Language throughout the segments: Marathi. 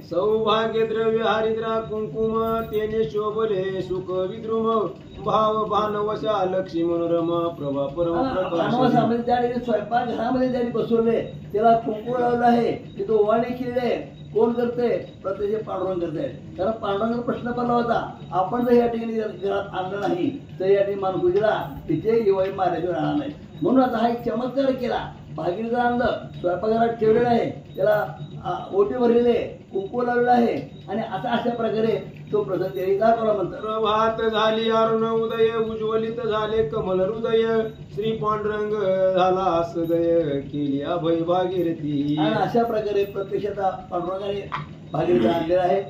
सौभाग्य द्रव्य हरिद्रा कुंकुम तेने शोभले सुख विद्रुम भाव भानवशा लक्ष्मी मनोरम प्रभा परम प्रकाश. त्या ठिकाणी स्वयंपाक घरामध्ये त्यांनी बसवले, त्याला कुंकू लावलं आहे, तिथं ओवाळणी केलेली आहे. कोण करते? प्रत्यक्ष पांडुरंग करते. कारण पांडुरंगाचा प्रश्न पडला होता, आपण जर या ठिकाणी घरात आणलं नाही तर या ठिकाणी मानकुजीला तिथे येवाई मारायचं राहणार नाही. म्हणून आता हा एक चमत्कार केला. भागीरथीला आणलं, स्वयंपाकघरात ठेवलेलं आहे, त्याला ओटी भरलेले, कुंकू लावलेलं आहे आणि आता अशा प्रकारे तो प्रसंग त्यांनी दाखवला म्हणतात. प्रभात झाली अरुण उदय उज्ज्वलित झाले कमल हृदय श्री पांडुरंग झाला सदय केली अभय भागीरथी. आणि अशा प्रकारे प्रत्यक्षात पांडुरंगाने भागीरथी आणलेला आहे.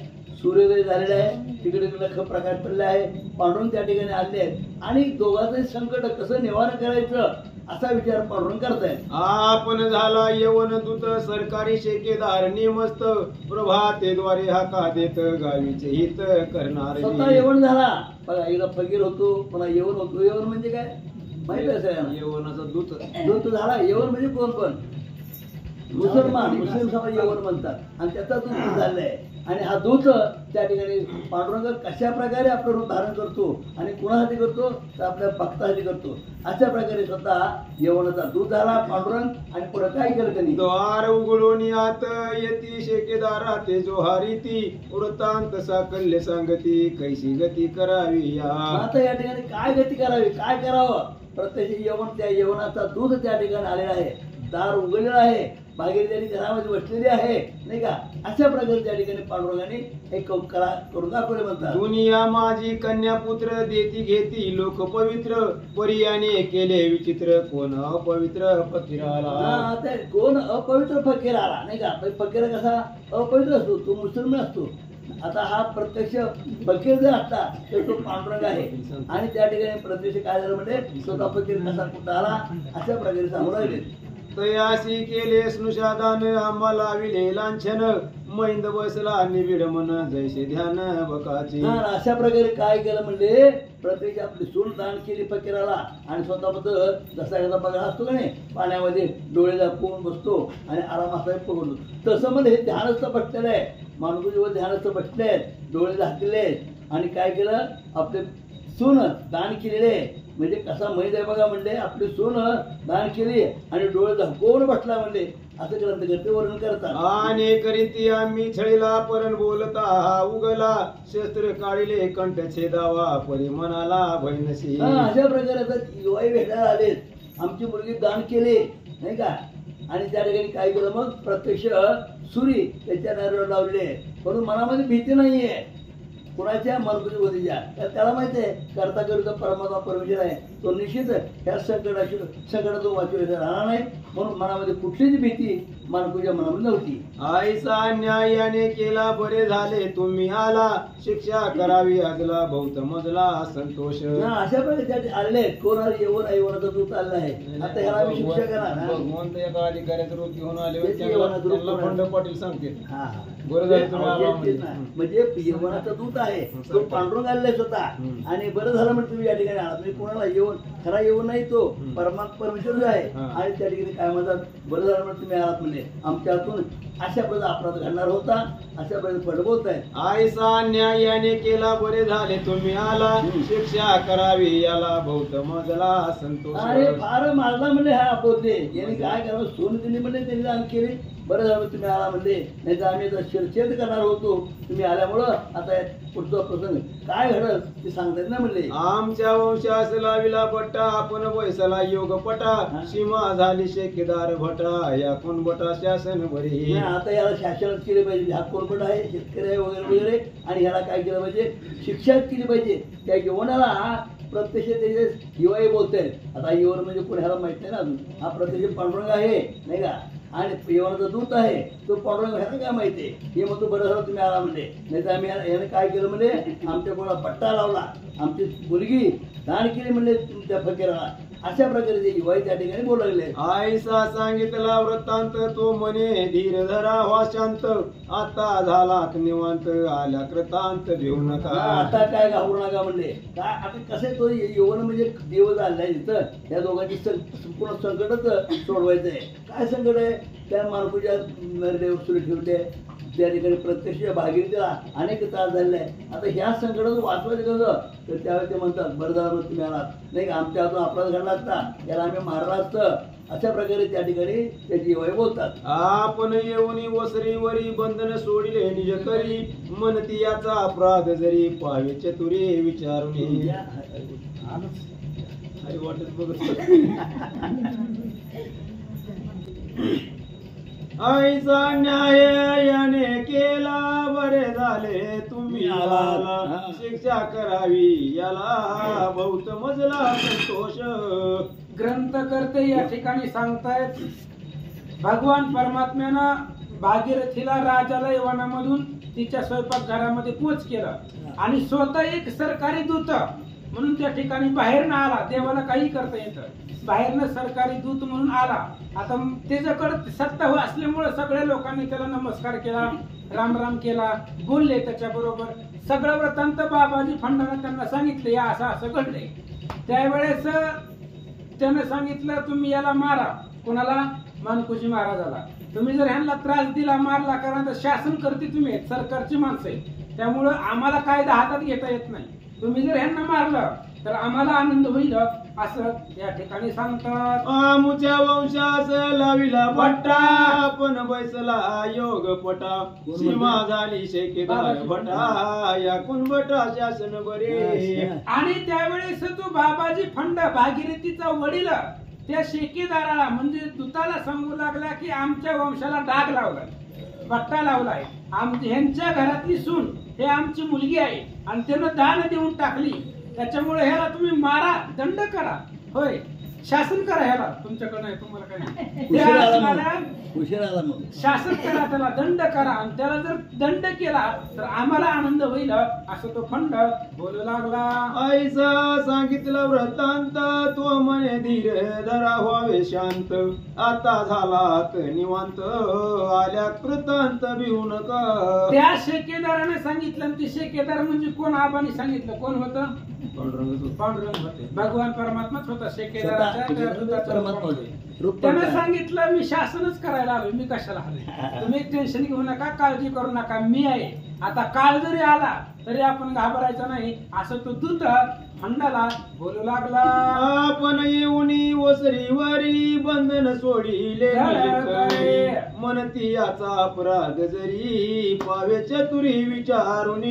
सूर्योदय झालेला आहे, तिकडे लख प्रकाश पडले आहे, पांडुरंग त्या ठिकाणी आले आहेत आणि दोघांचं संकट कसं निवारण करायचं असा विचार पांडुरंग करतायत. आपण झाला यवन दूत सरकारी शेकेदार निमस्त प्रभातेद्वारे हाका देत गावीचे हित करणार. स्वतः यवन झाला बघा, एकदा फकीर होतो पुन्हा यवन होतो. यवन म्हणजे काय माहिती आहे सगळ्यांना? यवनाचा दूत दूत झाला. यवन म्हणजे कोण? पण मुस्लिम समाज यवन म्हणतात आणि त्याचा दूत झालाय. आणि हा दूत त्या ठिकाणी पांडुरंग कशा प्रकारे आपलं रूप धारण करतो आणि कुणासाठी करतो तर आपल्या भक्तासाठी करतो. अशा प्रकारे स्वतः यवनाचा दूत झाला पांडुरंग आणि पुढे काय केलं त्यांनी? द्वार उघडून आत येती शेकेदारा ते जो हरिती वृत्तांत साकल्य सांगती कैसी गती करावी या. आता या ठिकाणी काय गती करावी, काय करावं? प्रत्यक्ष यवन, त्या यवनाचा दूत त्या ठिकाणी आलेला आहे, दार उघडलेलं आहे, भागीरथी घरामध्ये बसलेली आहे नाही का. अशा प्रकारे त्या ठिकाणी पांडुरंगाने एक कला करून दाखवले म्हणतात. दुनिया माझी कन्या पुत्र देती घेती लोक पवित्र पर्याने केले विचित्र कोण अपवित्र फकीर आला. कोण अपवित्र फकीर आला नाही का. फकीर कसा अपवित्र असतो, तो मुसलमान असतो. आता हा प्रत्यक्ष फकीर जर असता तर तो पांडुरंग आहे आणि त्या ठिकाणी प्रत्यक्ष काय झालं म्हणजे स्वतः फकीर कसा कुठं आला अशा प्रकारे सांगू लागले. तयासी केले स्नुषादान आम्हाला विले लांछन मैंद बसला निबिड मन जैसे ध्यान बकाची. अशा प्रकारे काय केलं म्हणजे प्रत्यक्ष आपली सून दान केली फकीराला आणि स्वतःबद्दल जसा एखादा बघा असतो का नाही, पाण्यामध्ये डोळे दाखवून बसतो आणि आरामात पकडतो, तसं म्हणजे हे ध्यानस्थ बसलेलं आहे. माणूस ध्यानस्थ बसले आहेत, डोळे झाकलेले आहेत आणि काय केलं आपले सून दान केलेले म्हणजे कसा मैद आहे बघा. म्हणले आपली सून दान केली आणि डोळे झाकून बसला म्हणले असं ग्रंथकर्ते वर्णन करतात. आणि करीती आम्ही छळीला परण बोलता हा उगला शस्त्र काढिले कंठ छेदावा परी मनाला भैनसी. अशा प्रकारे आता युवाई भेटायला आलेत, आमची मुलगी दान केली नाही का आणि त्या ठिकाणी काय केलं मग प्रत्यक्ष सुरी त्याच्या नारळ लावले म्हणून मनामध्ये भीती नाहीये कुणाच्या मनकुजीच्या. त्याला माहिती आहे करता करता परमात्मा परमेश्वर आहे, तो निश्चित ह्या संकटातून वाचवले राहणार नाही. म्हणून मनामध्ये कुठलीच भीती मानकुच्या मनामध्ये नव्हती. आईचा न्यायाने केला बरे झाले तुम्ही आला शिक्षा करावी आजला बहुत मजला संतोष. अशा प्रकारे आलेले कोण येऊन आईवनाचा दूत आलेला आहे. आता ह्याला आम्ही शिक्षा करणार भगवंत एका अधिकाऱ्याचं रूप घेऊन आले खंड पाटील सांगते बरं झालं म्हणजे यवनाचा दूत आहे तो पांडुरंग आलेला स्वतः आणि बरं झालं म्हणजे तुम्ही या ठिकाणी आला. तुम्ही कोणाला येऊन खरा येऊन नाही, तो परमात्मा परमेश्वर आहे आणि त्या ठिकाणी काय म्हणतात बरं झालं म्हणजे तुम्ही आलात म्हणजे आमच्या हातून अशा प्रकारे अपराध घडणार होता अशा प्रकारे फडबोलत आहे. आईचा न्यायाने केला बरे झाले तुम्ही आला शिक्षा करावी याला बहुत मजला संतोष. अरे फार मारला म्हणजे हा बोलते यांनी काय करावं सोन दिली म्हणजे त्यांनी दान केली बरं झालं तुम्ही आला म्हणले नाही तर आम्ही आता शिरछेद करणार होतो तुम्ही आल्यामुळं आता पुढचा प्रसंग काय घडल ते सांगतात ना म्हणले. आमच्या वंशास लाविला पट्टा आपण वैसला योग पटा सीमा झाली शेकेदार भटा या कोण बटा शासन बरी. आता याला शासनच केले पाहिजे. हा कोण आहे शेतकरी आहे वगैरे वगैरे आणि ह्याला काय केलं पाहिजे शिक्षाच केली पाहिजे. त्या यवनाला प्रत्यक्ष त्याचे युवाई बोलतायत. आता यवन म्हणजे कोण ह्याला माहित नाही ना अजून. हा प्रत्यक्ष पांडुरंग आहे नाही का आणि यवनाचा दूत आहे तो पांडुरंग ह्याला काय माहिती आहे. हे म्हणतो बरं झालं तुम्ही आला म्हणजे नाही तर आम्ही याने काय केलं म्हणजे आमच्या कोणाला पट्टा लावला आमची मुलगी दान केली म्हणजे त्या फकीराला. अशा प्रकारे ते युवाई त्या ठिकाणी बोलू लागले. आईसा सांगितला वृत्तांत तो मने धीर धरा व्हा शांत आता झाला निवांत आल्या कृतांत घेऊ नका. आता काय घाबरू नका म्हणले. काय आता कसे तो यवन म्हणजे देव झालाय तिथं या दोघांची संपूर्ण संकटच सोडवायचं आहे. काय संकट आहे त्या मालपूच्या नरदेव सुरू ठेवले त्या ठिकाणी प्रत्यक्ष भागीरथीला अनेक त्रास झालेला आहे. आता ह्या संकटातून वाचवायचं कसं, तर त्यावेळी ते म्हणतात बरं झालं तुम्ही आलात, नाही आमच्या हातून अपराध घडला असता, याला आम्ही मारला असतं, अशा प्रकारे त्या ठिकाणी त्याची वय बोलतात. आपण येऊन वसरीवरी बंधन सोडिले निज करी, म्हणती याचा अपराध जरी पावे चतुरी विचारून. अरे वाटत बघत आईचा न्याय याने केला, बरे झाले तुम्ही आला, शिक्षा करावी याला बहुत मजला संतोष. ग्रंथकर्ते या ठिकाणी सांगतायत, भगवान परमात्म्यानं भागीरथीला राजाला वनामधून तिच्या स्वयंपाकघरामध्ये पोच केला आणि स्वतः एक सरकारी दूत म्हणून त्या ठिकाणी बाहेरनं आला. देवाला काही करता येतं, बाहेरनं सरकारी दूत म्हणून आला. आता त्याच्याकडे सत्ता असल्यामुळे सगळ्या लोकांनी त्याला नमस्कार केला, राम राम केला, बोलले त्याच्या बरोबर. सगळं वृत्तांत बाबाजी फंडानं त्यांना सांगितले, या असं असं घडले. त्यावेळेस त्यानं सांगितलं तुम्ही याला मारा. कोणाला? मानकुजी महाराजाला. तुम्ही जर ह्यांना त्रास दिला, मारला, कारण तर शासन करते तुम्ही, सरकारची माणसं आहे, त्यामुळं आम्हाला कायदा हातात घेता येत नाही. तुम्ही जर ह्यांना मारलं तर आम्हाला आनंद होईल असं या ठिकाणी सांगतात. आमुच्या वंशास लाविला पट्टा, पण बैसला योग पटा, सीमा झाली शेकेदार भटा, या कुणबटा शासन बरे. आणि त्यावेळेस तो बाबाजी फंड भागीरथीचा वडील त्या शेकेदाराला म्हणजे दूताला सांगू लागला की आमच्या वंशाला डाग लावलाय, पट्टा लावलाय, ह्यांच्या घरातली सून हे आमची मुलगी आहे आणि त्यानं दान देऊन टाकली, त्याच्यामुळे ह्याला तुम्ही मारा, दंड करा. होय, शासन करा ह्याला, तुमच्याकडे नाही, तुम्हाला काय शासन करा, त्याला दंड करा. आणि त्याला जर दंड केला तर आम्हाला आनंद होईल असं तो फंड बोलू लागला. आईचा सांगितलं वृत्तांत, तो म्हणे धीर धरा व्हावे शांत, आता झालात निवांत, आल्या कृतांत भिवू नका. त्या शेकेदाराने सांगितलं, आणि ते शेकेदार म्हणजे कोण? आबांनी सांगितलं. कोण होतं? पांडुरंग होते. भगवान परमात्माच होता शेकेदाराच्या. त्यानं सांगितलं मी शासनच करायला आलोय, मी कशाला आलोय, तुम्ही टेन्शन घेऊ नका, काळजी करू नका, मी आहे. आता काळ जरी आला तरी आपण घाबरायचं नाही असं तो दूत फंडाला बोलू लागला. आपण येऊन वसरीवरी बंधन सोडिले म्हणती याचा अपराध जरी पावे चतुरी विचारून.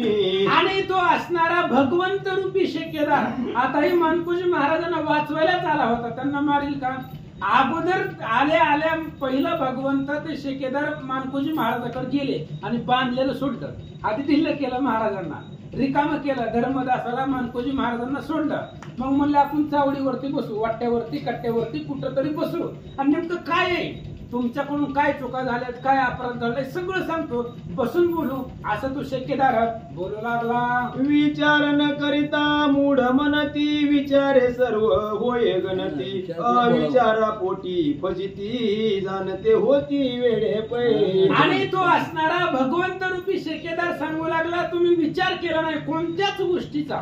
आणि तो असणारा भगवंत रूपी शेकेदार आताही मानकुजी महाराजांना वाचवायलाच आला होता. त्यांना मारील का? अगोदर आल्या पहिलं भगवंत ते शेकेदार मानकुजी महाराजाकडे गेले आणि बांधलेलं सोडलं. आधी दिल्ल केलं महाराजांना, रिकाम केलं. धर्मदासाला मानकुजी महाराजांना सोडलं. मग म्हणलं आपण चावडीवरती बसू, वाट्यावरती, कट्ट्यावरती, कुठं तरी बसू आणि नेमकं काय आहे, तुमच्याकडून काय चुका झाल्यात, काय अपराध झालाय, सगळं सांगतो, बसून बोलू असं तो शेकेदार बोलू लागला. विचार न करिता मूढ मनती, विचारे सर्व होय गणती, अविचारा पोटी फजिती, जाणते होती वेडे पै. आणि तो असणारा भगवंत रूपी शेकेदार सांगू लागला तुम्ही विचार केला नाही कोणत्याच गोष्टीचा.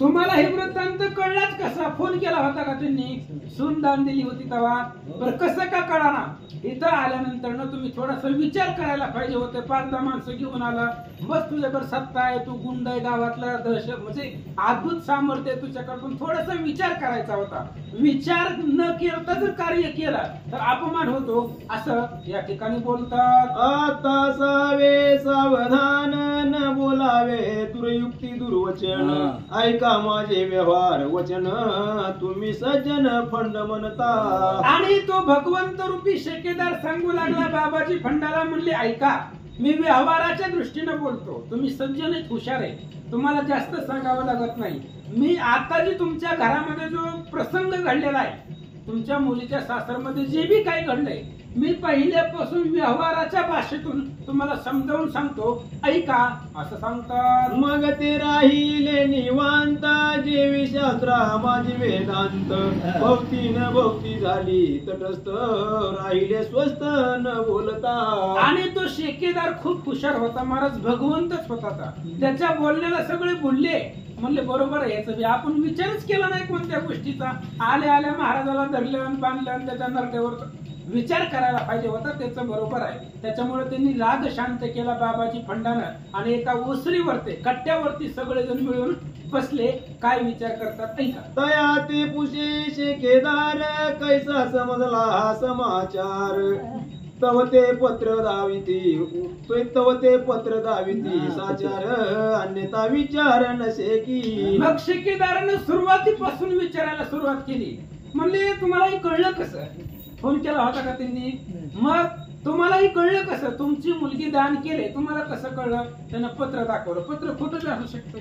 तुम्हाला हे वृत्तांत कळलाच कसा? फोन केला होता का त्यांनी? सून दान दिली होती तेव्हा? बरं कसं का कळाना? इथं आल्यानंतर ना तुम्ही थोडासा विचार करायला पाहिजे होते. 5-10 माणसं घेऊन आला, बस तुझ्याकडे सत्ता आहे, तू गुंड आहे, गावातला दहशत म्हणजे अद्भुत सामर्थ्य आहे तुझ्याकडे, पण थोडासा विचार करायचा होता. विचार न करता जर कार्य केलं तर अपमान होतो असं या ठिकाणी बोलतात. आता सावे सावधान न बोलावे दुर्युक्ती दुर्वचन, ऐका माझे व्यवहार वचन, तुम्ही सज्जन फंड म्हणता. आणि तो भगवंत रूपी शेकेदार सांगू लागला बाबाजी फंडाला, म्हणले ऐका मी व्यवहाराच्या दृष्टीने बोलतो, तुम्ही सज्जन आहेत, हुशार आहे, तुम्हाला जास्त सांगावं लागत नाही. मी आता जी तुमच्या घरामध्ये जो प्रसंग घडलेला आहे, तुमच्या मुलीच्या सासरमध्ये जे बी काही घडलंय, मी पहिल्यापासून व्यवहाराच्या भाषेतून तुम्हाला समजावून सांगतो, ऐका असं सांगतात. मग ते राहिले निवांत, जेवी शास्त्रा माझी वेदांत, भक्ती न भक्ती झाली तटस्थ, राहिले स्वस्त न बोलता. आणि तो शेकेदार खूप हुशार होता महाराज, भगवंतच होता. त्याच्या बोलण्याला सगळे बोलले, म्हणले बरोबर आहे, याचा आपण विचारच केला नाही कोणत्या गोष्टीचा. आल्या महाराजाला धरले आणि बांधले आणि त्याच्या नरड्यावर विचार करायला पाहिजे होता, त्याचं बरोबर आहे. त्याच्यामुळे त्यांनी राग शांत केला बाबाजी फंडानं आणि एका ओसरीवरती कट्ट्यावरती सगळेजण मिळून बसले. काय विचार करतात ऐका. तया ते पुषे शेकेदार कैसा समजला हा समाचार. तव ते पत्र दाविती साचार अन्यथा विचार नसे की. मग शेकेदारानं सुरुवातीपासून विचारायला सुरुवात केली. म्हणले तुम्हालाही कळलं कसं? फोन केला होता का त्यांनी? मग तुम्हालाही कळलं कसं? तुमची मुलगी दान केले, तुम्हाला कसं कळलं? त्यानं पत्र दाखवलं. पत्र खोटं असू शकतं.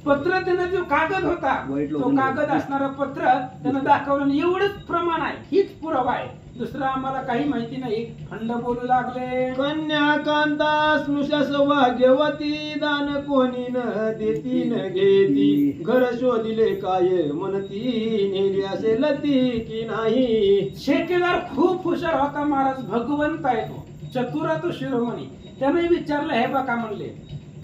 पत्र त्यानं जो कागद होता तो कागद असणारं पत्र त्यानं दाखवलं. एवढंच प्रमाण आहे, हीच पुरावा आहे. दुसरं आम्हाला काही माहिती नाही. फंड बोलू लागले. कन्या कांता स्नुषा सौभाग्यवती दान कोणी न देती न घेती. घर शोधिले काय म्हणती नेली असे लती की नाही. शेकेदार खूप हुशार होता महाराज. भगवंत आहे तो, चतुरा तो शिरोमणी. त्याने विचारलं हे बघा म्हणले,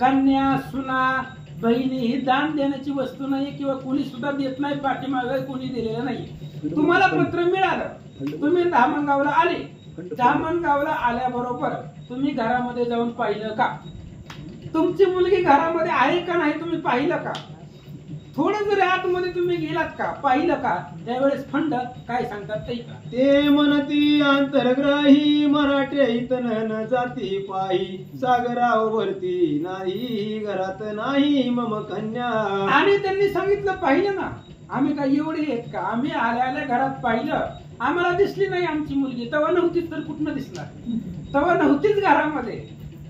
कन्या सुना बहिणी ही दान देण्याची वस्तू नाही किंवा कुणी सुद्धा देत नाही. पाठीमागे कुणी दिलेलं नाही. तुम्हाला पत्र मिळालं, तुम्ही धामणगावला आले. धामणगावला आल्याबरोबर तुम्ही घरामध्ये जाऊन पाहिलं का? तुमची मुलगी घरामध्ये आहे का नाही तुम्ही पाहिलं का? थोडं जरी आतमध्ये तुम्ही गेलात का, पाहिलं का? त्यावेळेस फंड काय सांगतात ऐका. ते म्हणती अंतर्ग्रही मराठे इतन जाती पायी. सागरावरती नाही घरात नाही मम कन्या. आणि त्यांनी सांगितलं पाहिलं ना, आम्ही काय एवढे आहेत का? आम्ही आल्या आल्या घरात पाहिलं, आम्हाला दिसली नाही आमची मुलगी. तेव्हा नव्हतीच तर कुठनं दिसणार? तेव्हा नव्हतीच घरामध्ये.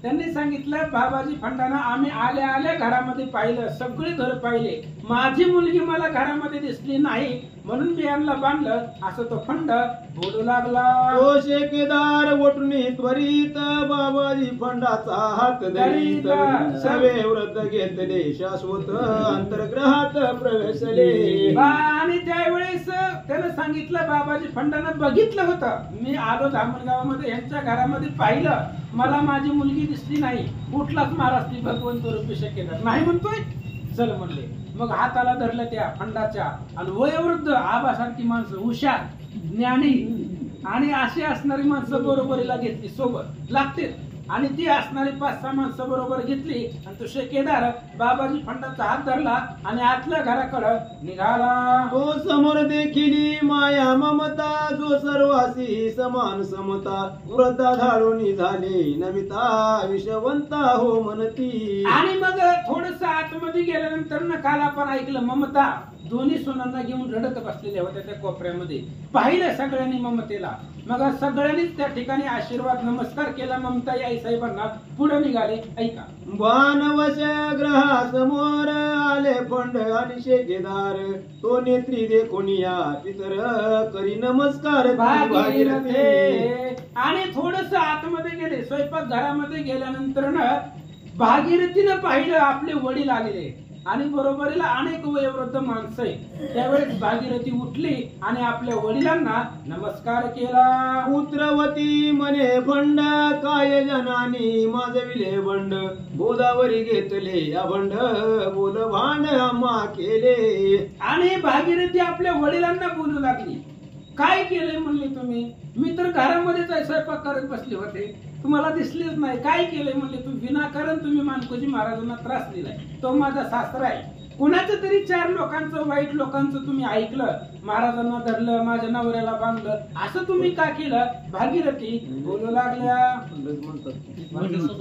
त्यांनी सांगितलं बाबाजी फंडाना आम्ही आल्या आल्या घरामध्ये पाहिलं, सगळे घर पाहिले, माझी मुलगी मला घरामध्ये दिसली नाही म्हणून मी यांना बांधलं. असं तो फंड बोलू लागला. तो शेकेदार वटुनी त्वरित बाबाजी फंडाचा हात धरीत. सवे व्रत घेतले शाश्वत अंतर्ग्रहात प्रवेशले. आणि त्यावेळेस त्यानं सांगितलं बाबाजी फंडानं बघितलं होतं, मी आलो धामणगावामध्ये यांच्या घरामध्ये पाहिलं, मला माझी मुलगी दिसली नाही. कुठलाच महाराष्ट्री भगवंत रूपी शेकेदार नाही म्हणतोय. चल म्हणले. मग हाताला धरलं त्या फंडाच्या आणि वयोवृद्ध आबासारखी माणसं, हुशार ज्ञानी आणि अशी असणारी माणसं बरोबरीला घेतली, सोबत लागते. आणि ती असणारी 5-6 माणसं बरोबर घेतली आणि तो शेकेदार बाबाजी फंडाचा हात धरला आणि आतल्या घराकडे निघाला. तो समोर देखील माया ममता जो सर्वासी समान समता. व्रता धाडून झाले नमिता विषवंता हो म्हणती. आणि मग थोडस आतमध्ये गेल्यानंतर ना काल आपण ऐकलं ममता दोन्ही सुनांना घेऊन रडत बसलेल्या होत्या त्या कोपऱ्यामध्ये. पाहिलं सगळ्यांनी ममतेला. मग सगळ्यांनीच त्या ठिकाणी आशीर्वाद नमस्कार केला ममता आई साहेबांना. पुढे निघाले ऐका. बाणवश ग्रहासमोर आले फंड आणि शेकेदार. तो नेत्री देखून या पितर करी नमस्कार भागीरथी. आणि थोडस आतमध्ये गेले. स्वयंपाक घरामध्ये गेल्यानंतर ना भागीरथीनं पाहिलं आपले वडील आलेले आणि बरोबरीला अनेक वयोवृद्ध माणसं आहे. त्यावेळेस भागीरथी उठली आणि आपल्या वडिलांना नमस्कार केला. पुत्रवती म्हणे फंड काय जनानी माजविले बंड. गोदावरी घेतले या बंड बोल भांड आम्हा केले. आणि भागीरथी आपल्या वडिलांना बोलू लागली. काय केलंय म्हणले तुम्ही? मी तर घरामध्येच स्वयंपाक करत बसले होते, तुम्हाला दिसलेच नाही. काय केलंय म्हणले? तुम्ही विनाकारण तुम्ही मानकोजी महाराजांना त्रास दिलाय. तो माझा सासरा आहे. कुणाचं तरी 4 लोकांचं वाईट लोकांचं तुम्ही ऐकलं, महाराजांना धरलं, माझ्या नवऱ्याला बांधलं, असं तुम्ही का केलं? भागीरथी बोलू लागल्या.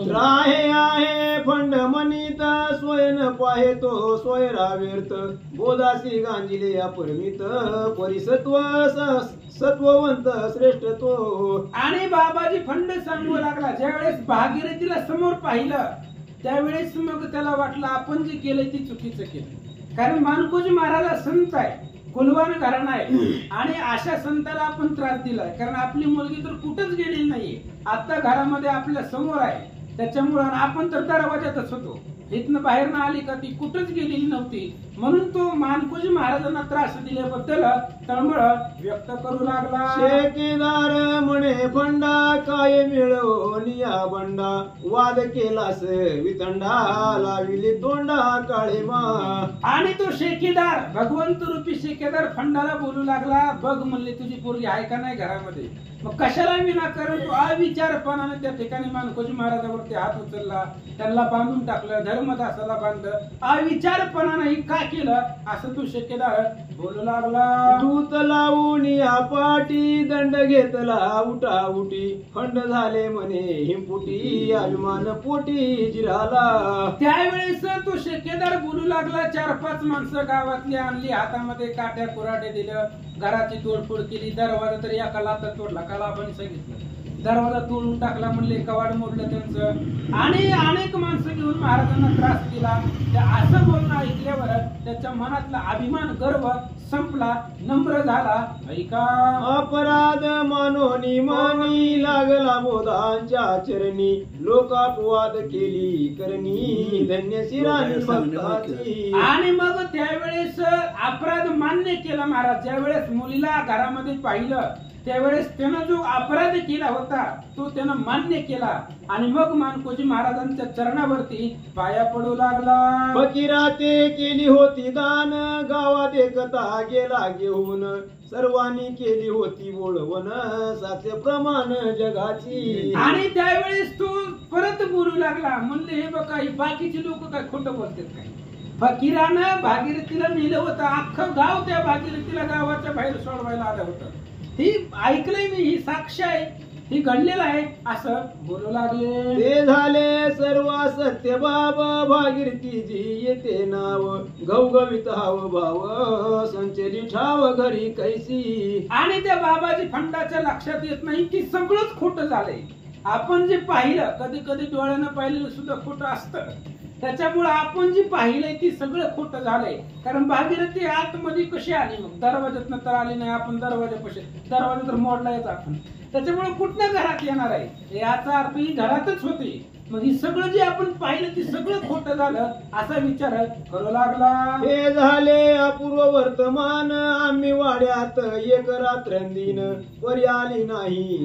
राहे आहे फंड मनीत स्वयं पाहे तो स्वयरा व्यर्थ. बोधासी गांजिले अपरमित परिसत्व सत्ववंत श्रेष्ठ तो. आणि बाबाजी फंड सांगू लागला. ज्यावेळेस भागीरथीला समोर पाहिलं त्यावेळेस मग त्याला वाटलं आपण जे केलंय ते चुकीचं केलं. कारण मानकोजी महाराज संत आहे, कुलवान घराणा आहे आणि अशा संताला आपण त्रास दिलाय. कारण आपली मुलगी तर कुठंच गेलेली नाहीये, आता घरामध्ये आपल्या समोर आहे. त्याच्यामुळे आपण तर दरवाजातच होतो, इथनं बाहेर ना आली का ती कुठंच गेलेली नव्हती. म्हणून तो मानकोजी महाराजांना त्रास दिल्याबद्दल तळमळ व्यक्त करू लागला. शेकेदार म्हणे फंडा काय मिळवून या बंडा वाद केलास वितंडा लाविले तोंडा काळे मा. आणि तो शेकेदार भगवंत रूपी शेकेदार फंडाला बोलू लागला, बघ म्हणले तुझी पोरगी आहे का नाही घरामध्ये, मग कशाला विनाकारण तू अविचारपणाने त्या ठिकाणी मानकोजी महाराजावरती हात उचलला, त्यांना बांधून टाकलं, धर्मदासाला बांधलं, अविचारपणाने ही का केलं असं तू शेकेदार बोलू लागला. दूत लावून या पाटी दंड घेतला उठा उठी खंड झाले म्हणे हिंपुटी अभिमान पोटी जिराला. त्यावेळेस तो शेकेदार बोलू लागला, 4-5 माणसं गावातली आणली, हातामध्ये काट्या कुऱ्हाड्या दिलं, घराची तोडफोड केली, दरवाजा तरी एका लातात तोडला, काल आपण सांगितलं, दरवाजा तोडून टाकला, म्हणले कवाड मोडलं त्यांचं, आणि अनेक माणसं घेऊन महाराजांना त्रास दिला. असं बोलणं ऐकल्यावर त्याच्या मनातला अभिमान गर्व संपला, नम्र झाला. ऐका, अपराध मानोनी मानी लागला बोधांच्या चरणी लोकापवाद केली करणी धन्य शिराणी भक्ताची. आणि मग त्यावेळेस अपराध मान्य केला महाराज. ज्यावेळेस मुलीला घरामध्ये पाहिलं त्यावेळेस त्यानं जो अपराध केला होता तो त्यानं मान्य केला आणि मग मानकोजी महाराजांच्या चरणावरती पाया पडू लागला. फकीराते केली होती दान गावात एकता गेला घेऊन सर्वांनी केली होती ओळवण साचे प्रमाण जगाची. आणि त्यावेळेस तो परत बोलू लागला, म्हणले हे बघा ही बाकीची लोक काय खोटं बोलतात काय, फकीरानं भागीरथीला नेलं होतं, अख्खं गाव त्या भागीरथीला गावाच्या बाहेर सोडवायला आलं होतं, ही ऐकलंय मी, ही साक्ष आहे, ही घडलेलं आहे असं बोलू लागले. ते झाले सर्व सत्य बाबा भागीरथीजी येते नाव घवघवीत हाव भाव संचली ठाव घरी कैसी. आणि त्या बाबाजी फंडाच्या लक्षात येत नाही की सगळंच खोटं झालंय. आपण जे पाहिलं, कधी कधी डोळ्यानं पाहिलेलं सुद्धा खोटं असतं, त्याच्यामुळे आपण जे पाहिलंय ती सगळं खोटं झालंय. कारण भागीरथी आतमध्ये कशी आली, मग दरवाजातनं तर आली नाही, आपण दरवाजा तर मोडला याचा आपण, त्याच्यामुळे कुठल्या घरात येणार आहे याचा अर्थ ही घरातच होती. मग ही सगळं जे आपण पाहिलं ती सगळं खोटं झालं असा विचार करू लागला. हे झाले अपूर्व वर्तमान आम्ही वाड्यात एक रात्रंदिन परी आली नाही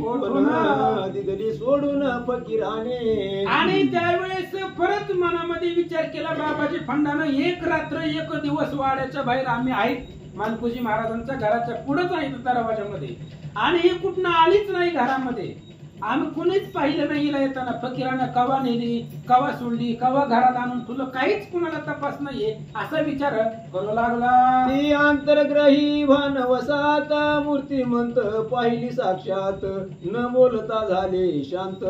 दिदली सोडून फकीराने. आणि त्यावेळेस परत मनामध्ये विचार केला बाबाजी फंडानं, एक रात्र एक दिवस वाड्याच्या बाहेर आम्ही आहेत, मानकोजी महाराजांच्या घराच्या पुढेच आहेत दरवाजामध्ये, आणि ही कुठनं आलीच नाही घरामध्ये, आम्ही कुणीच पाहिलं नाही हिला येताना. फकीरानं कवा नेली, कवा सोडली, कवा घरात आणून ठेवलं, काहीच कुणाला तपास नाहीये असा विचार करू लागला. ती अंतर्ग्रही भानवसात मूर्तिमंत पाहिली साक्षात न बोलता झाले शांत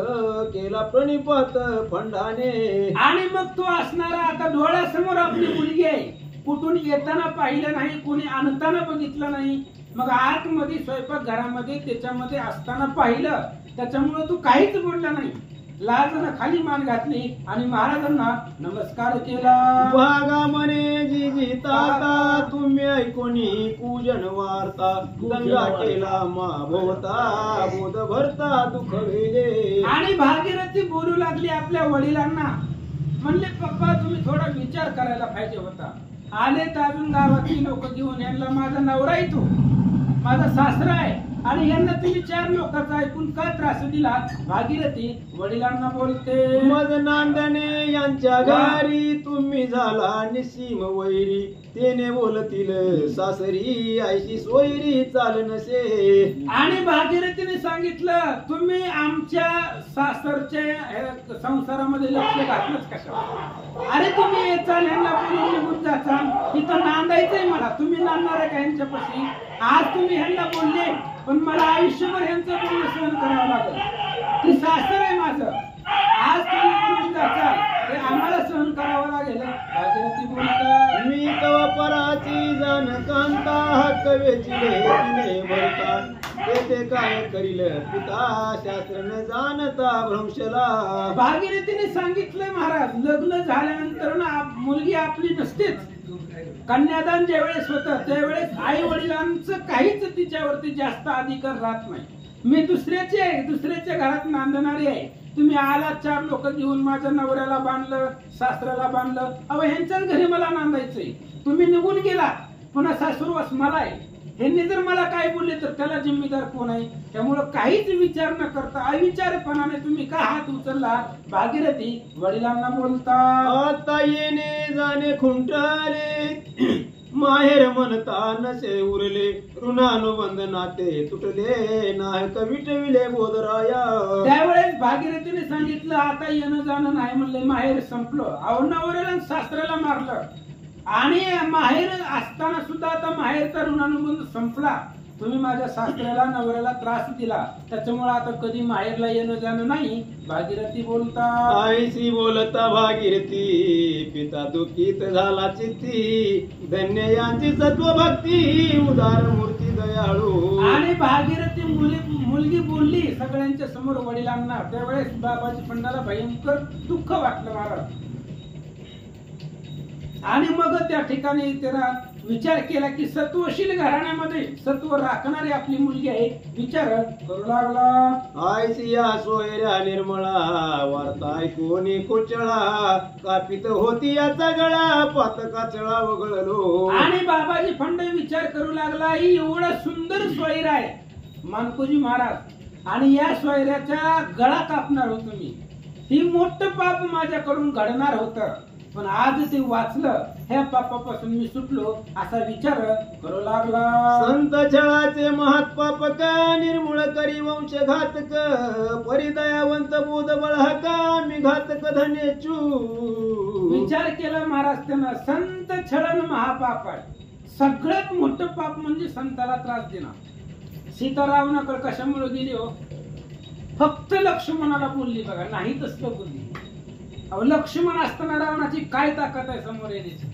केला प्रणिपात फंडाने. आणि मग तो असणारा आता डोळ्यासमोर आपली मुलगी आहे, कुठून येताना पाहिलं नाही, कोणी आणताना बघितलं नाही, मग आतमध्ये स्वयंपाक घरामध्ये त्याच्यामध्ये असताना पाहिलं, त्याच्यामुळे तू काहीच बोलला नाही, लाजनं खाली मान घातली आणि महाराजांना नमस्कार केला. भागा म्हणे जी ताता तुम्ही ऐकोनी पूजन वार्ता गंगा केला मा भोवता बोध भरता दुःख वेले. आणि भागीरथी बोलू लागली आपल्या वडिलांना, म्हणले पप्पा तुम्ही थोडा विचार करायला पाहिजे होता, आले तर अजून गावातली लोक घेऊन, यांना माझा नवरा आहे, तो माझा सासरा आहे, आणि यांना तुम्ही 4 लोकांचा ऐकून का त्रास दिला. भागीरथी वडिलांना बोलते, मज नांदणे यांच्या घरी तुम्ही झाला निसीम वैरी तेने बोलतील सासरी आयशी सोयरी चाल नसे. आणि भागीरथीने सांगितलं तुम्ही आमच्या सासरच्या संसारामध्ये लक्ष घातलंच कशावर, अरे तुम्ही याचा यांना बोलून निघून जाचा, इथं नांदायचंय मला, तुम्ही नांदणार आहे का यांच्यापाशी, आज तुम्ही ह्यांना बोलले पण मला आयुष्यभर यांचं बोलणं सहन करावं लागेल, ती सासर आहे माझं, आज तुम्ही निघून जाचा हे आम्हाला सहन करावं लागेल. भागीरथी बोलतात, मी तव पराची जाण कांता हक्क वेचिले तिने भरता तेथे काय करील पिता शास्त्र न जाणता भ्रंशला. भागीरथीने सांगितलं महाराज लग्न झाल्यानंतर ना मुलगी आपली नसतेच, कन्यादान ज्यावेळेस होतं त्यावेळेस आई वडिलांचं काहीच तिच्यावरती जास्त अधिकार राहत नाही. मी दुसऱ्याचे आहे, दुसऱ्याच्या घरात नांदणारी आहे, तुम्ही आला 4 लोक घेऊन माझ्या नवऱ्याला बांधलं, सासऱ्याला बांधलं, अहो ह्यांच्याच घरी मला नांदायचंय, तुम्ही निघून गेला पुन्हा सासूरवास मला आहे, ह्यांनी जर मला काय बोलले तर त्याला जिम्मेदार कोण आहे? त्यामुळं काहीच विचार न करता अविचारपणाने तुम्ही का हात उचलला? भागीरथी वडिलांना बोलता, आता येणे जाणे खुंटले, माहेर म्हणता नसे उरले, ऋणानुबंध नाते तुटले, नायक विटविले बोधराया. त्यावेळेस भागीरथीने सांगितलं आता येणं जाणं नाही म्हणले, माहेर संपलं. अहो नवऱ्याला सासऱ्याला मारलं आणि माहेर असताना सुद्धा आता माहेरचा ऋणानुबंध संपला. तुम्ही माझ्या सासऱ्याला नवऱ्याला त्रास दिला, त्याच्यामुळे आता कधी माहेरला येणं जाणं नाही. भागीरथी बोलता, आईशी बोलता भागीरथी, पिता दुःखित झाला चित्ती, धन्य यांची सत्व भक्ती, उदार मूर्ती दयाळू. आणि भागीरथी मुलगी बोलली सगळ्यांच्या समोर वडिलांना. त्यावेळेस बाबाजी पंडाला भयंकर दुःख वाटलं महाराज. आणि मग त्या ठिकाणी त्याला विचार केला की सत्वशील घराण्यामध्ये सत्व राखणारी आपली मुलगी आहे. विचार करू लागला, आईशी या सोयऱ्या निर्मळा, वार्ता ऐकून कुचळा, कापित होती याचा गळा, पातका चळा वगळलो. आणि बाबाजी फंड विचार करू लागला, ही एवढा सुंदर सोयरा आहे मानकोजी महाराज, आणि या सोयऱ्याचा गळा कापणार होतो मी. ही मोठं पाप माझ्याकडून घडणार होतं, पण आज ते वाचलं, ह्या पापापासून मी सुटलो असा विचार करू लागला. संत छळाचे महात्पापक, निर्मूळ करी वंश घातक, परिदयावंत बोध बळहका, मी घातक धनेचू. विचार केला महाराज त्यानं, संत छळण महापाप आहे. सगळ्यात मोठं पाप म्हणजे संताला त्रास देणं. सीता रावणाकडे कशामुळे गेली हो? फक्त लक्ष्मणाला बोलली बघा, नाही तसलं बोलली. अहो लक्ष्मण असताना रावणाची काय ताकद आहे समोर येण्याची?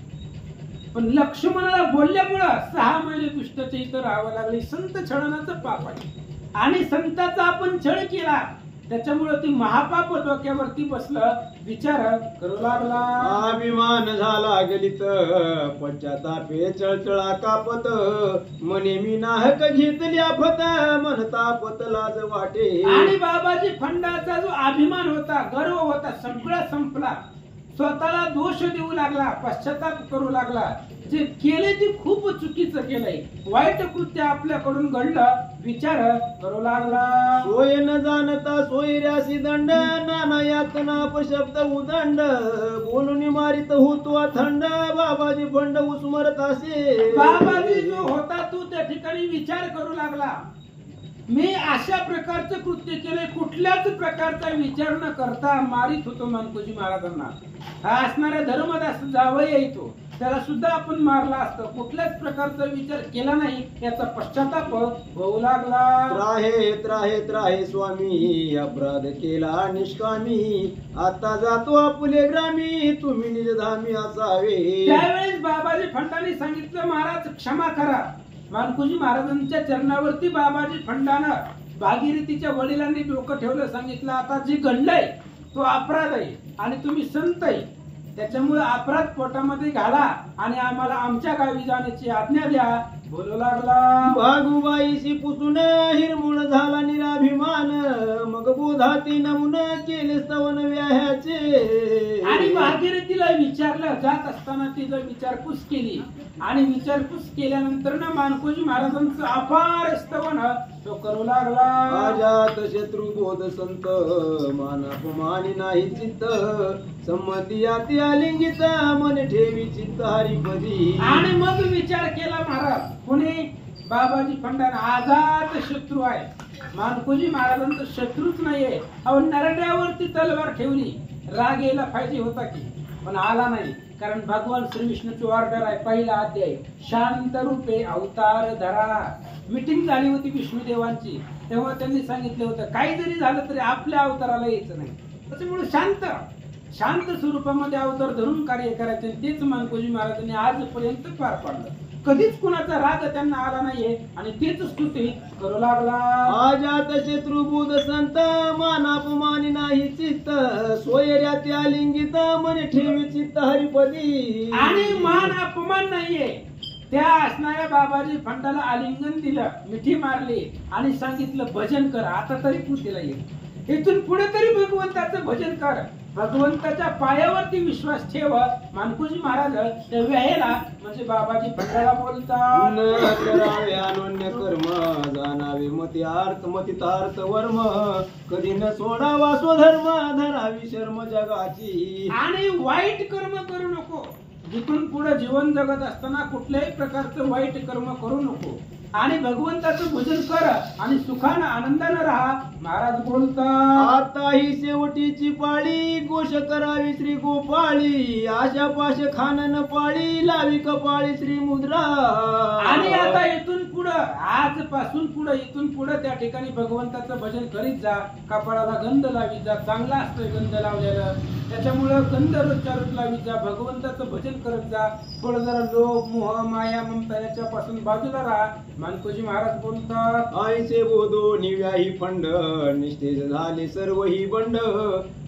पण लक्ष्मणाला बोलल्यामुळं 6 महिने दुष्टाच्या इथं राहावं लागले. संत छळणाचं पाप आहे, आणि संताचा आपण छळ केला त्याच्यामुळे ती महापाप डोक्यावरती बसलं. विचार करू लागला, अभिमान झाला गलित, पश्चातापे चळचळा कापत, मने मी नाहक घेतली आफत, म्हणता पत लाज वाटे. आणि बाबाजी फंडाचा जो अभिमान होता, गर्व होता, सगळा संपला. स्वतःला दोष देऊ लागला, पश्चाताप करू लागला. जे केले ते खूप चुकीचं केलंय, वाईट कृत्य आपल्याकडून घडलं. विचार करू लागला, सोय न जाणता सोयऱ्यासी दंड, नाना यातना अपशब्द उदंड, बोलून मारित होतो थंड, बाबाजी फंड उस्मरत असे. बाबाजी जो होता तो त्या ठिकाणी विचार करू लागला, मी अशा प्रकारचं कृत्य केलंय, कुठल्याच प्रकारचा विचार न करता मारित होतो मानकोजी महाराजांना. हा असणारा धर्मदास जावई येतो, त्याला सुद्धा आपण मारला असतं, कुठल्याच प्रकारचा विचार केला नाही, याचा पश्चाताप होऊ लागला. त्राहे त्राहे त्राहे स्वामी, अपराध केला निष्कामी, आता जातो आपुले ग्रामी, तुम्ही निजधामी असावे. त्यावेळेस बाबाजी फंडाने सांगितलं, महाराज क्षमा करा. मानकोजी महाराजांच्या चरणावरती बाबाजी फंडानं भागीरथीच्या वडिलांनी डोकं ठेवलं, सांगितलं आता जे घडलंय तो अपराध आहे आणि तुम्ही संत आहे, त्याच्यामुळे अपराध पोटामध्ये घाला आणि आम्हाला आमच्या गावी जाण्याची आज्ञा द्या. बोलू लागला, भागुबाईशी पुसून हिरमुळ झाला निराभिमान, मग बोधाती नमुन केले स्तवन व्याह्याचे. आणि भागीरथीला विचारलं, जात असताना तिला विचारपूस केली, आणि विचारपूस केल्यानंतर ना मानकोजी महाराजांचं अपार स्तवन तो करू लागला. अजात शत्रू बोध संत, मानापमानी नाही चित्त, संमती याती आलिंगित, मन ठेवी चित्त हरिपदी. आणि मग विचार केला महाराज, कोणी बाबाजी फंडाने आजाद शत्रू आहे, मानकोजी महाराजांचा शत्रूच नाहीये. अहो नरड्यावरती तलवार ठेवली, राग यायला पाहिजे होता की, पण आला नाही, कारण भगवान श्री विष्णूची ऑर्डर आहे. पहिला अध्याय, शांत रूपे अवतार धरा. मीटिंग झाली होती विष्णुदेवांची, तेव्हा त्यांनी सांगितलं होतं काही जरी झालं तरी आपल्या अवताराला यायचं नाही, त्याच्यामुळे शांत स्वरूपामध्ये अवतार धरून कार्य करायचे. तेच मानकोजी महाराजांनी आजपर्यंत पार पाडलं. कधीच कुणाचा राग त्यांना आला नाहीये, आणि तेच स्तुती करू लागला. अजात शत्रू बोध संत, मानापमानी नाही चित्त, सोयऱ्याती आलिंगित, मन ठेवी चित्त हरिपदी. आणि मान अपमान नाहीये. त्या असणाऱ्या बाबाजी फंडाला आलिंगन दिलं, मिठी मारली आणि सांगितलं भजन कर. आता तरी तू तिला ये, इथून पुढे तरी भगवंताचं भजन कर. भगवंताच्या पायावरती विश्वास ठेव. मानकुजी महाराज त्या वेळेला म्हणजे बाबाजी भंडारा बोलतात. न करावे अनन्य कर्म जाणावे मतितार्थ वर्म कधी न सोडावा स्वधर्म धरावी शर्म जगाची. आणि वाईट कर्म करू नको. जिथून पुढे जीवन जगत असताना कुठल्याही प्रकारचं वाईट कर्म करू नको आणि भगवंताचं भजन कर आणि सुखानं आनंदानं राहा. महाराज बोलतात, आता ही शेवटीची पाळी गोष करावी श्री गोपाळी आशा पाश खानन पाळी लावी कपाळी श्री मुद्रा. आणि आता इथून पुढं आजपासून पुढे इथून पुढे त्या ठिकाणी भगवंताचं भजन करीत जा. कपाळाला गंध लावीत जा. चांगला असतोय गंध लावलेलं, त्याच्यामुळं गंध रोजच्या रोज लावीत जा. भगवंताचं भजन करत जा. थोडं जरा लोभ मोह माया ममता याच्यापासून बाजूला राहा. मानकोजी महाराज बोलतात, आईचे बोधो निव्याही फंड निस्तेज झाले सर्व ही बंड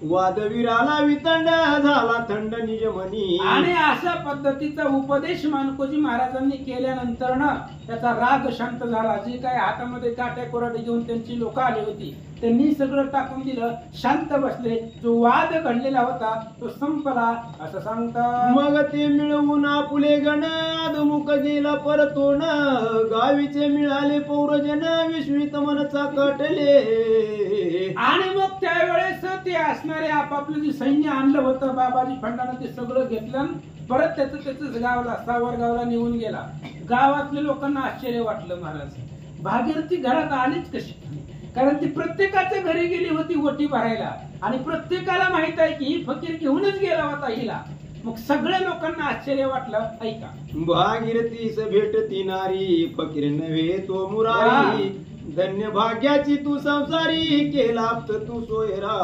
वादवीराला वितंड झाला थंड निजमनी. आणि अशा पद्धतीचा उपदेश मानकोजी महाराजांनी केल्यानंतर ना त्याचा राग शांत झाला. जे काय हातामध्ये काट्या कोराटे घेऊन त्यांची लोक आली होती त्यांनी सगळं टाकून दिलं. शांत बसले. जो वाद घडलेला होता तो संपला असं सांगतात. मग ते मिळवून आपुले गण अधमुख गेला परतोन गावीचे मिळाले पौरजन विश्वित मनचा कटले. आणि मग त्यावेळेस ते असणारे आपापलं जे सैन्य आणलं होतं बाबाजी फंडानं ते सगळं घेतलं. परत त्याच गावाला सावरगावला निघून गेला. गावातल्या लोकांना आश्चर्य वाटलं. महाराज भागीरथी घरात आलीच कशी? कारण ती प्रत्येकाच्या घरी गेली होती ओटी भरायला आणि प्रत्येकाला माहित आहे की ही फकीर घेऊनच गेला होता हिला. मग सगळ्या लोकांना आश्चर्य वाटलं. ऐका, भागीरथीस भेटती नारी फकीर नव्हे तो मुरारी धन्य भाग्याची तू संसारी केला तू सोयरा.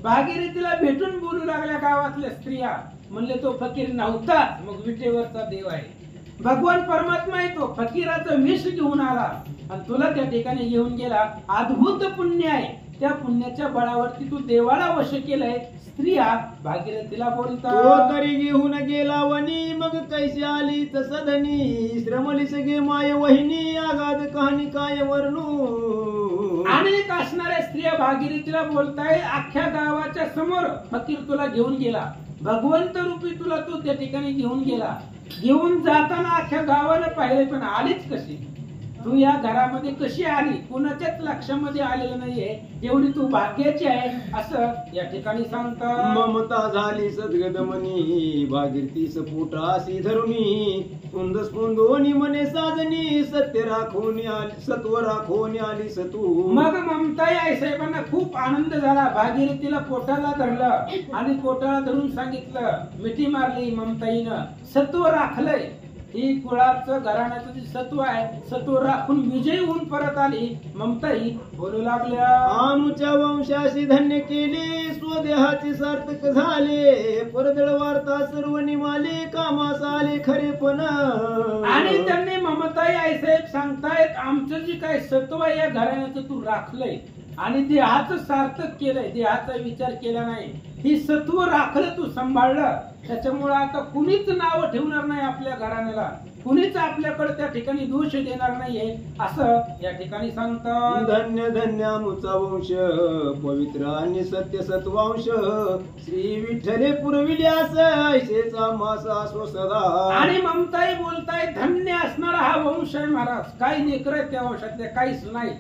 भागीरथीला भेटून बोलू लागल्या गावातल्या स्त्रिया. म्हणले तो फकीर नव्हता, मग विटेवरचा देव आहे. भगवान परमात्मा आहे. तो फकीराचा वेश घेऊन आला आणि तुला त्या ठिकाणी घेऊन गेला. अद्भुत पुण्य आहे. त्या पुण्याच्या बळावरती तू देवाला वश केलंय. स्त्रिया भागीरथीला बोलतात, तो तरी घेऊन गेला वनी मग कैसी आली तसधनी श्रमली सगे माय वहिनी आगाध कहाणी काय वर्णू. अनेक असणाऱ्या स्त्रिया भागीरथीला बोलताय, अख्ख्या गावाच्या समोर फकीर तुला घेऊन गेला. भगवंत रूपी तुला तो त्या ठिकाणी घेऊन गेला. घेऊन जाताना अख्ख्या गावाला पाहिले पण आलीच कशी? तू या घरामध्ये कशी आली? कुणाच्याच लक्षामध्ये आलेलं नाहीये. एवढी तू भाग्याची आहे असं या ठिकाणी सांगतात. ममता झाली सद्गदमनी भागीरथीस पोटासी धरुणी कुंद स्पुंदोनी मने साजनी सत्य राखून आली सत्व राखून आली सतू. मग ममताई आई साहेबांना खूप आनंद झाला. भागीरथीला पोटाला धरलं आणि पोटाला धरून सांगितलं, मिठी मारली ममताईनं, सत्व राखलंय. ही कुळाचं घराण्याचं जे सत्व आहे सत्व राखून विजयी होऊन परत आली. ममताई बोलू लागल्या, आमच्या वंशाशी धन्य केले स्वदेहाचे सार्थक झाले परदळ वार्ता सर्व निमाले कामास आले खरेपण. आणि त्यांनी ममताई आईसाहेब सांगतायत, आमचं जे काय सत्व आहे या घराण्याचं तू राखलंय आणि देहाचं सार्थक केलंय. देहाचा विचार केला नाही. ही सत्व राखलं तू सांभाळलं. त्याच्यामुळे आता कुणीच नाव ठेवणार नाही आपल्या घराण्याला. कुणीच आपल्याकडे त्या ठिकाणी दोष देणार नाहीये असं या ठिकाणी सांगतात. धन्य धन्य आमचा वंश पवित्र आणि सत्य सत्वांश श्री विठ्ठले पुरविल्यास ऐसेचा मासा सदा. आणि ममताई बोलताय, धन्य असणारा हा वंश आहे महाराज. काही लेकर त्या वंशातल्या काहीच नाही.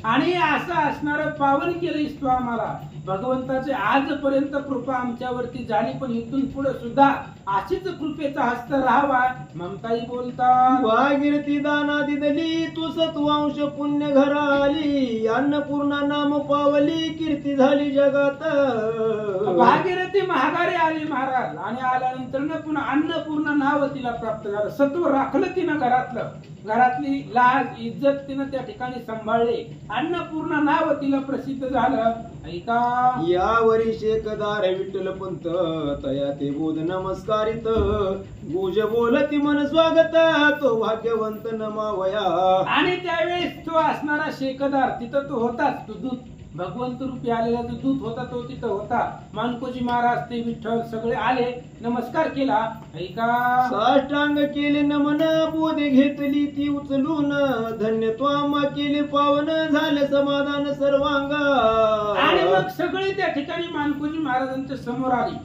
आणि असं असणारं पावन केलंयस तू आम्हाला. भगवंताची आजपर्यंत कृपा आमच्यावरती झाली पण इथून पुढे सुद्धा अशीच कृपेचा हस्त राहावा. ममताई बोलतात, भागीरथी दाना दिदली तू सत्वांश पुण्य घरा आली अन्नपूर्णा नाम पावली कीर्ती झाली जगात. भागीरथी महागारी आली महाराज आणि आल्यानंतर पुन्हा अन्नपूर्ण नाव तिला प्राप्त झालं. सत्व राखलं तिनं घरातलं. घरातली लाज इज्जत तिनं त्या ठिकाणी सांभाळले. अन्नपूर्ण नाव तिला प्रसिद्ध झालं. ऐका, या वरी शेकदार विठ्ठल पंत तया ते बोध नमस्कारित गुज बोलती मन स्वागत तो भाग्यवंत नमावया. आणि त्यावेळेस तो असणारा शेकदार तिथं तो होताच. तो दूध भगवंत रूपी आलेला जो दूत होता तो तिथं होता. मानकोजी महाराज ते विठ्ठल सगळे आले, नमस्कार केला. ऐका, साष्टांग केले नमन, बोधे घेतली ती उचलून, धन्य त्वामा केले पावन, झाले समाधान सर्वांगा. आणि मग सगळे त्या ठिकाणी मानकोजी महाराजांच्या समोर आली.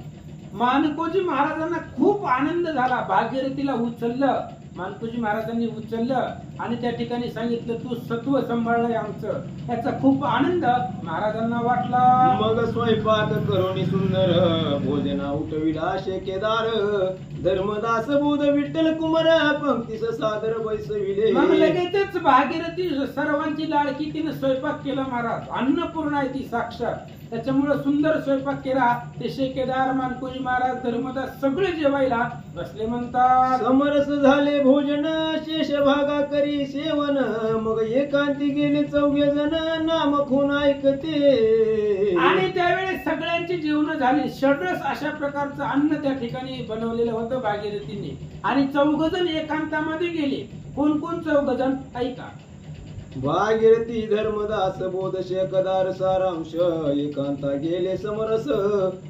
मानकोजी महाराजांना खूप आनंद झाला. भागीरथीला उचललं, मानकोजी महाराजांनी उचललं आणि त्या ठिकाणी सांगितलं तू सत्व सांभाळलंय आमचं. याचा खूप आनंद महाराजांना वाटला. मग स्वयंपाक करुणी सुंदर, भोजना उठविला शेकेदार, धर्मदास बोध विठ्ठल कुमार, पंक्तीस सादर बैसविले. मग लगेचच भागीरथी सर्वांची लाडकी, तिने स्वयंपाक केला. महाराज अन्नपूर्णा आहे ती साक्षात, त्याच्यामुळे सुंदर स्वयंपाक केला. ते शेकेदार, मानकोजी महाराज, धर्मदास सगळे जेवायला बसले. म्हणतात समरस झाले भोजन, शेष भागा करी सेवन, मग एकांती गेले चौघे जण, नाम खून ऐकते. आणि त्यावेळेस सगळ्यांची जेवण झाली. षड्रस अशा प्रकारचं अन्न त्या ठिकाणी बनवलेलं होतं भागीरथींनी. आणि चौघजण एकांतामध्ये गेले. कोण कोण चौघजण? ऐका. भागीरथी, धर्मदास, बोध, शेकदार, सारांश, एकांता गेले समरस,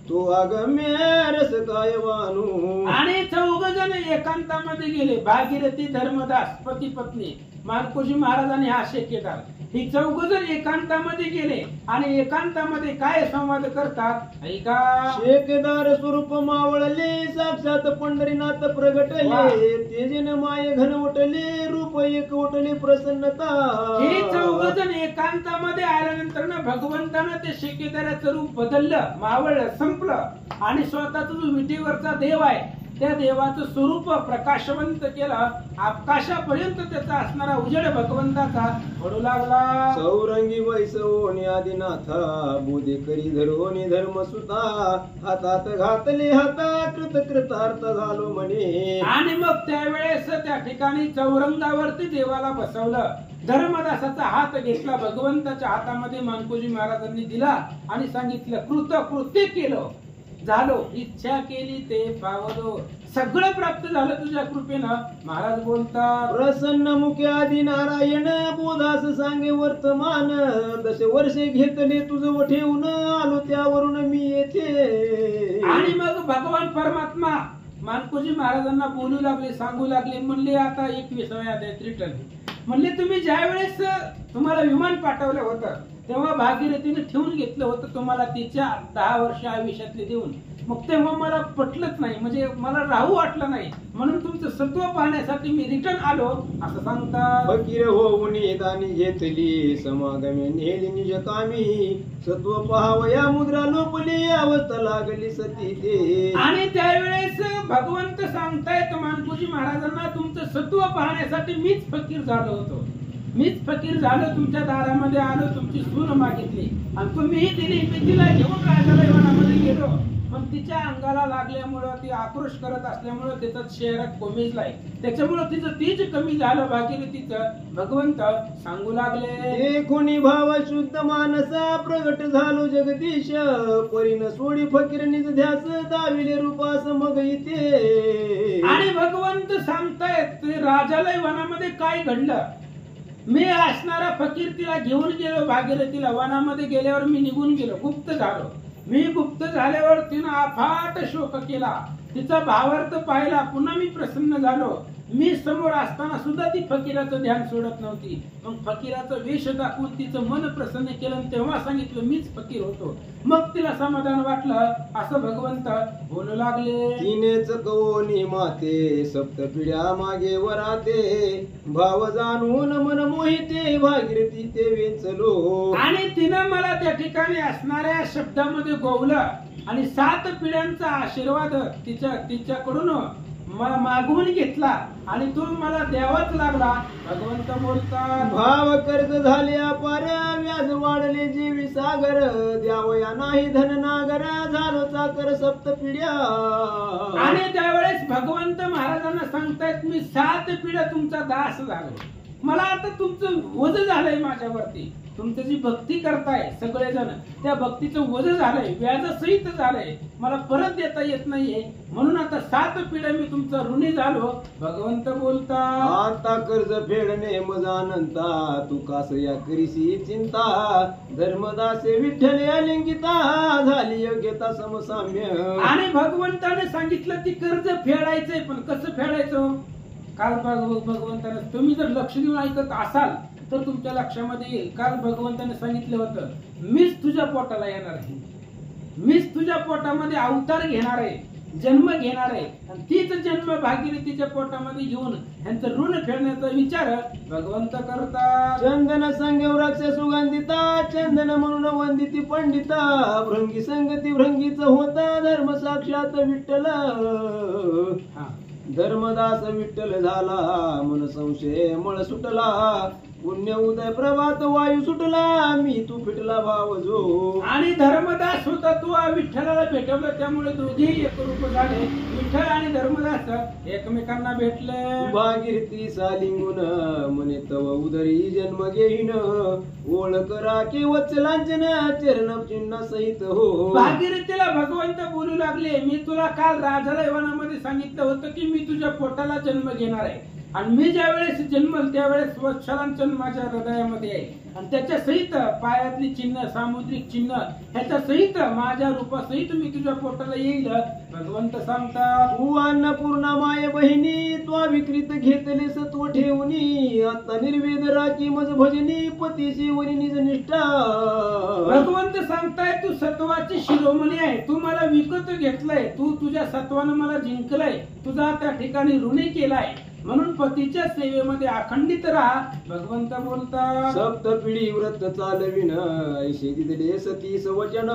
तो आगम्य रस काय वानू. आणि चौघजण एकांतामध्ये गेले. भागीरथी, धर्मदास, पती पत्नी, मानकोजी महाराज आणि हा शेकेदार, ही चौघजण एकांतामध्ये गेले. आणि एकांतामध्ये काय संवाद करतात? ऐका. शेकेदार स्वरूप मावळले, साक्षात पंढरीनाथ प्रगटले, तेजन माय घन उठले, रूप एक उठले प्रसन्नता. हे चौघजण एकांतामध्ये आल्यानंतर ना भगवंतानं ते शेकेदाराचं रूप बदललं, मावळलं, संपलं. आणि स्वतःचा जो विठीवरचा देव आहे त्या देवाचं स्वरूप प्रकाशवंत केलं. आकाशापर्यंत त्याचा असणारा उजेड भगवंताचा पडू लागला. चौरंगी वैसवोनी आदिनाथा, बोधे करी धरोनी धर्मसुता, हातात घातले हाता, कृतार्थ झालो म्हणे. आणि मग त्यावेळेस त्या ठिकाणी चौरंगावरती देवाला बसवलं. धर्मदासाचा हात घेतला, भगवंताच्या हातामध्ये मानकोजी महाराजांनी दिला आणि सांगितलं कृत्य केलं, झालो, इच्छा केली ते पावलो, सगळं प्राप्त झालं तुझ्या कृपेनं. महाराज बोलतात प्रसन्न मुखे आदि नारायण, बोधास सांगे वर्तमान, दश वर्षे घेतले तुझं ठेवून, आलो त्यावरून मी येथे. आणि मग भगवान परमात्मा मानकोजी महाराजांना बोलू लागले, सांगू लागले. म्हणले आता 21व्या अध्यायात रिटर्न. म्हणले तुम्ही ज्या वेळेस तुम्हाला विमान पाठवलं होतं तेव्हा भागीरथीने ठेवून घेतलं होतं तुम्हाला तिच्या 10 वर्ष आयुष्यातले देऊन. मग तेव्हा मला पटलंच नाही, म्हणजे मला राहू वाटलं नाही, म्हणून तुमचं सत्व पाहण्यासाठी मी रिटर्न आलो असं सांगतात. फकीर होऊन दानी घेतली, समागमे नेली निज कामी, सत्व पाहावया मुद्रा लोपली, अवस्था लागली सती ते. आणि त्यावेळेस भगवंत सांगतायत मानकोजी महाराजांना तुमचं सत्व पाहण्यासाठी मीच फकीर झालो होतो, मीच फकीर झालो, तुमच्या दारामध्ये आलो, तुमची सून मागितली आणि तुम्हीही दिली. मी तिला घेऊन राजाला वनामध्ये गेलो, पण तिच्या अंगाला लागल्यामुळं ती आक्रोश करत असल्यामुळं त्याचा शहरात कोमेजलाय, त्याच्यामुळं तिचं तीच कमी झालं. भागीरथीचं भगवंत सांगू लागले कोणी भाव शुद्ध मानसा, प्रगट झालो जगदीश, परीन सोडी फकीर निज ध्यास, दाविले रूपास मग इथे. आणि भगवंत सांगतायत राजालय वनामध्ये काय घडलं. मी असणारा फकीर तिला घेऊन गेलो भागीरथीला. वनामध्ये गेल्यावर मी निघून गेलो, गुप्त झालो. मी गुप्त झाल्यावर तिनं अफाट शोक केला, तिचा भावार्थ पाहिला, पुन्हा मी प्रसन्न झालो. मी समोर असताना सुद्धा ती फकीराचं ध्यान सोडत नव्हती. मग फकीराचं वेश दाखवून तिचं मन प्रसन्न केलं, तेव्हा सांगितलं मीच फकीर होतो. मग तिला समाधान वाटलं असं भगवंत बोलू लागले. तिनेच कवोनी माते, सप्त पिढ्या मागे वराते, भाव जाणून मन मोहिते, भागीरथी ते वेचलो. आणि तिनं मला त्या ठिकाणी असणाऱ्या शब्दामध्ये गोवलं आणि 7 पिढ्यांचा आशीर्वाद तिच्याकडून मला मागवून घेतला आणि तो मला द्यावाच लागला. भगवंत बोलतात भाव कर्ज झाले अपार, व्याज वाढले जीवी सागर, द्यावया नाही धन नागर, झालो चाकर सप्त पिढ्या. आणि त्यावेळेस भगवंत महाराजांना सांगतायत मी 7 पिढ्या तुमचा दास झालो. मला आता तुमचं वज झालंय माझ्यावरती. तुमचं जी भक्ती करताय सगळेजण, त्या भक्तीचं वज झालंय, व्याजासहित झालंय, मला परत देता येत नाहीये. म्हणून आता 7 पिढ्या मी तुमचा ऋणी झालो. भगवंत बोलता, आता कर्ज फेडणे मज अनंता, तू कास या करीसी चिंता. धर्मदासे विठ्ठले अलिंगिता, झाली योग्यता समसाम्य. आणि भगवंताने सांगितलं ती कर्ज फेडायचंय, पण कसं फेडायचं? काल भगवंताने, तुम्ही जर लक्ष देऊन ऐकत असाल तर तुमच्या लक्षामध्ये येईल. काल भगवंताने सांगितलं होतं, मीच तुझ्या पोटाला येणार आहे, मीच तुझ्या पोटामध्ये अवतार घेणार आहे, जन्म घेणार आहे, आणि तीच जन्म भागीरथीच्या पोटामध्ये घेऊन यांचं ऋण फेडण्याचा विचार भगवंत करतात. चंदन संग वृक्ष सुगंधिता, चंदन म्हणून वंदिती पंडिता. भृंगी संगती भृंगीच होता, धर्म साक्षात विठ्ठल. धर्मदास विठ्ठल झाला, मन संशय मळ सुटला. पुण्य उदय प्रभात वायू सुटला, मी तू फिटला भाव जो. आणि धर्मदास होता तू विठ्ठलाला भेटवलं, त्यामुळे दोघेही एकरूप झाले. विठ्ठल आणि धर्मदास एकमेकांना भेटले. भागीरथी सालिंगुन मने तव उदरी जन्म घेईन. ओळख राखे वत्सलांचन, चरण चिन्ह सहित हो. भागीरथीला भगवंत बोलू लागले, मी तुला काल राजाला वनामध्ये सांगितलं होतं की मी तुझ्या पोटाला जन्म घेणार आहे, आणि मी ज्या वेळेस जन्मल त्यावेळेस वत्सलांचन माझ्या हृदयामध्ये आहे, आणि त्याच्या सहित पायातली चिन्ह, सामुद्रिक चिन्ह, ह्याच्या सहित माझ्या रूपासहित मी तुझ्या पोटाला येईल. भगवंत सांगतात, तू अन्नपूर्णा माय बहिणी, त्वा विकृत घेतले सत्व ठेवणी. आता निर्वेद राखी मज भजनी, पतीशी वनी निज निष्ठा. भगवंत सांगताय, तू सत्वाची शिरोमणी आहे, तू मला विकत घेतलंय, तू तुझ्या सत्वानं मला जिंकलंय, तुझा त्या ठिकाणी ऋणी केलाय, म्हणून पतीच्या सेवेमध्ये अखंडित राहा. भगवंत बोलतात, सप्त पिढी व्रत चालविन, ऐशे दिदले सतीस वचन.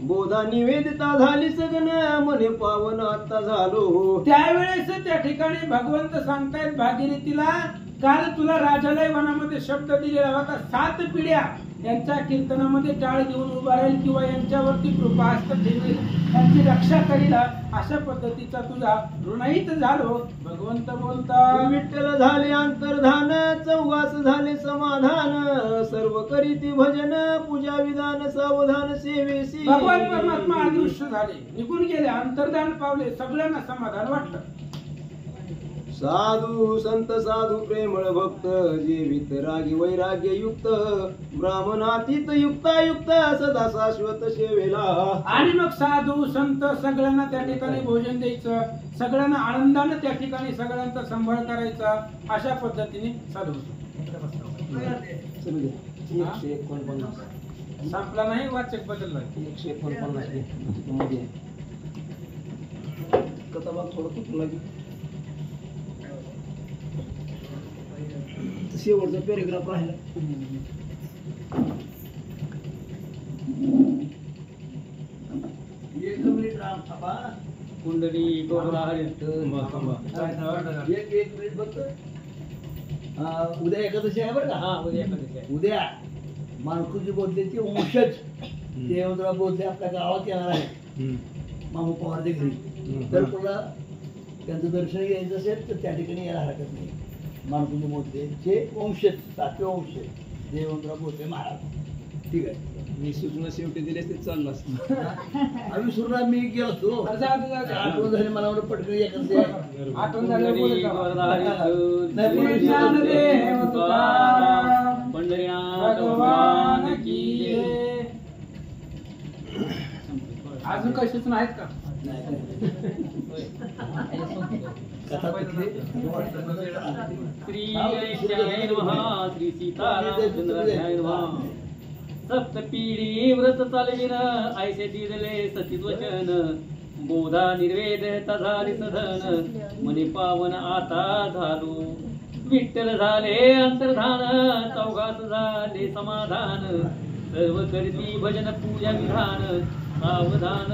बोधा निवेदिता झाली सगन, मने पावन आता झालो. त्यावेळेस त्या ठिकाणी भगवंत सांगतायत भागीरथीला, काल तुला राजालय वनामध्ये शब्द दिलेला होता, 7 पिढ्या यांच्या कीर्तनामध्ये टाळ घेऊन उभा राहील किंवा यांच्यावरती कृपाहस्त ठेवेल, त्यांची रक्षा करील. अशा पद्धतीचा तुझा ऋणहित झालो. भगवंत बोलता, विठ्ठल झाले अंतर्धान, चौगास झाले समाधान. सर्व करीती भजन, पूजा विधान सावधान सेवेसी. भगवान परमात्मा अदृश्य झाले, निघून गेले, अंतर्धान पावले, सगळ्यांना समाधान वाटलं. साधू संत साधू प्रेमळ भक्त, जीवित रागी वैराग्य युक्त. ब्राह्मणातीत युक्तायुक्त, सदा शाश्वत सेवेला. आणि मग साधू संत सगळ्यांना त्या ठिकाणी भोजन द्यायचं, सगळ्यांना आनंदाने त्या ठिकाणी सगळ्यांचा सांभाळ करायचा. अशा पद्धतीने साधू संपला नाही, वाचक बदलला. 149 कथा थोडं कुठं लागेल, शेवटचा पॅरेग्राफ राहिला. एक मिनिट राम थांबा. कुंडली एक मिनिट बघ. उद्या एकादशी आहे बरं का. हा, उद्या एकादशी आहे. उद्या माणकुजी बोधलेचे वंशज देवेंद्र बोधले आपल्या गावात येणार आहे, मामू पवारच्या घरी. तर तुला त्यांचं दर्शन घ्यायचं असेल तर त्या ठिकाणी यायला हरकत नाही. माणकुजी बोधलेचे वंशज, 7वे वंशज देवेंद्र बोधले महाराज. ठीक आहे, मी सूचना शेवटी दिले ते चाललं असतं. आम्ही सुरुवात मी गेलो होतो, आठवण झाली मला म्हणून पटकन एकादशी आहे. आठवण झाली बोलत जा. भगवान की जय. अजून काही सूचना आहेत का? कथा कुठली? श्री गणेशाय नमः, श्री सीतारामचंद्राय नमः. सप्तपीडी व्रत चालविन, ऐसे दिले सतीत वचन. बोधा निर्वेद झाली सधन, मनी पावन आता झालो. विठ्ठल झाले अंतर्धान, चौघास झाले समाधान. सर्व करती भजन पूजा विधान, सावधान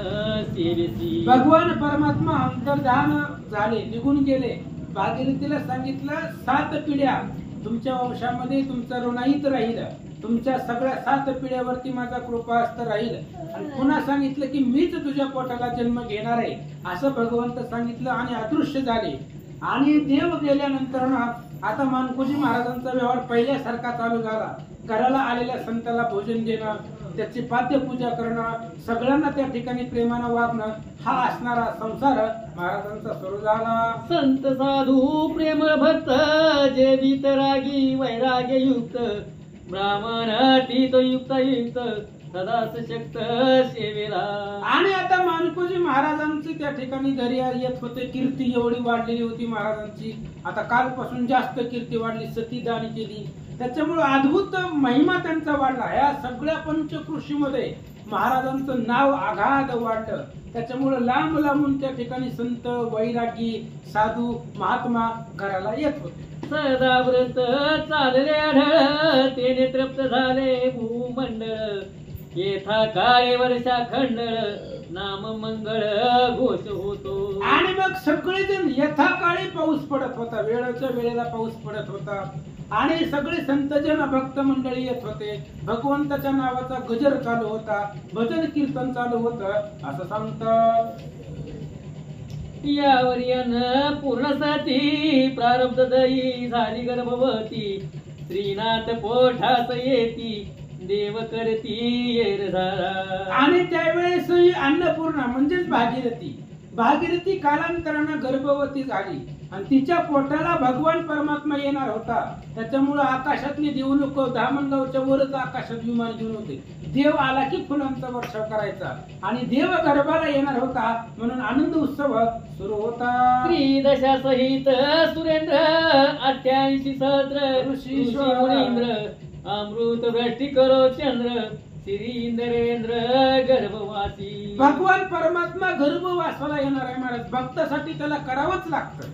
सेवेसी. भगवान परमात्मा अंतर्धान झाले, निघून गेले. भागीरथीला सांगितलं, 7 पिढ्या तुमच्या वंशामध्ये तुमचं ऋणाहित राहील, तुमच्या सगळ्या 7 पिढ्यावरती माझा कृपाहस्त राहील. आणि पुन्हा सांगितलं की मीच तुझ्या पोटाला जन्म घेणार आहे, असं भगवंत सांगितलं आणि अदृश्य झाले. आणि देव गेल्यानंतर ना आता मानकोजी महाराजांचा व्यवहार पहिल्यासारखा चालू झाला. घराला आलेल्या संताला भोजन देणं, त्याची पाद्यपूजा करणं, सगळ्यांना त्या ठिकाणी प्रेमानं वागणं, हा असणारा संसार महाराजांचा सुरू झाला. संत साधू प्रेम भक्त जे वितरागी वैराग्य युक्त ब्राह्मण तीत युक्त युक्त सदा सशक्त सेवेला. आणि आता मानकोजी महाराजांचे त्या ठिकाणी घरी येत होते. कीर्ती एवढी वाढलेली होती महाराजांची. आता कालपासून जास्त कीर्ती वाढली, सतीदान केली, त्याच्यामुळे अद्भुत महिमा त्यांचा वाढला. या सगळ्या पंचकृषीमध्ये महाराजांचं नाव आघाद वाढलं. त्याच्यामुळे लांब लांबून त्या ठिकाणी संत वैरागी साधू महात्मा घराला येत होते. सदा व्रत चालले आढळ तेने तृप्त झाले भूमंडळ येथा काय वर्षा खंडळ नाम मंगळ घोष होतो. आणि मग सगळेजण यथाकाळी पाऊस पडत होता, वेळेच्या वेळेला पाऊस पडत होता. आणि सगळे संतजन भक्त मंडळी येत होते. भगवंताच्या नावाचा गजर चालू होता, भजन कीर्तन चालू होतं. असं सांगतात यावर यानं पूर्ण सती प्रारब्ध दयी झाली गर्भवती श्रीनाथ पोठास येती देव करती येर झाला. आणि त्यावेळेस ही अन्नपूर्णा म्हणजेच भागीरथी कालांतरानं गर्भवती झाली आणि तिच्या पोटाला भगवान परमात्मा येणार होता. त्याच्यामुळे आकाशातली देव लोक धामणगावच्या वरच आकाशात विमान घेऊन होते. देव आला की फुलांचा वर्षाव करायचा आणि देव गर्भाला येणार होता म्हणून आनंद उत्सव सुरू होता. त्रिदशा सहित सुरेंद्र 88 सहस्र ऋषी मुनींद्र अमृत वृष्टी करो चंद्र श्री इंद्रेंद्र गर्भवासी. भगवान परमात्मा गर्भवासाला येणार आहे महाराज. भक्तासाठी त्याला करावंच लागतं.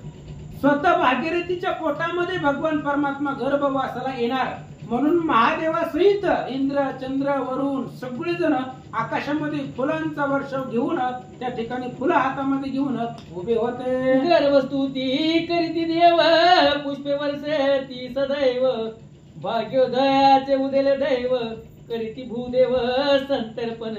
स्वतः भागीरथीच्या पोटामध्ये भगवान परमात्मा गर्भवासाला येणार म्हणून महादेवासहित इंद्र चंद्र वरुण सगळेजण आकाशामध्ये फुलांचा वर्षाव घेऊन त्या ठिकाणी फुलं हातामध्ये घेऊन उभे होते. गर्भस्तुती करीती देव पुष्पे वर्षे ती सदैव भाग्योदयाचे उदेले दैव करीती भूदेव संतर्पण.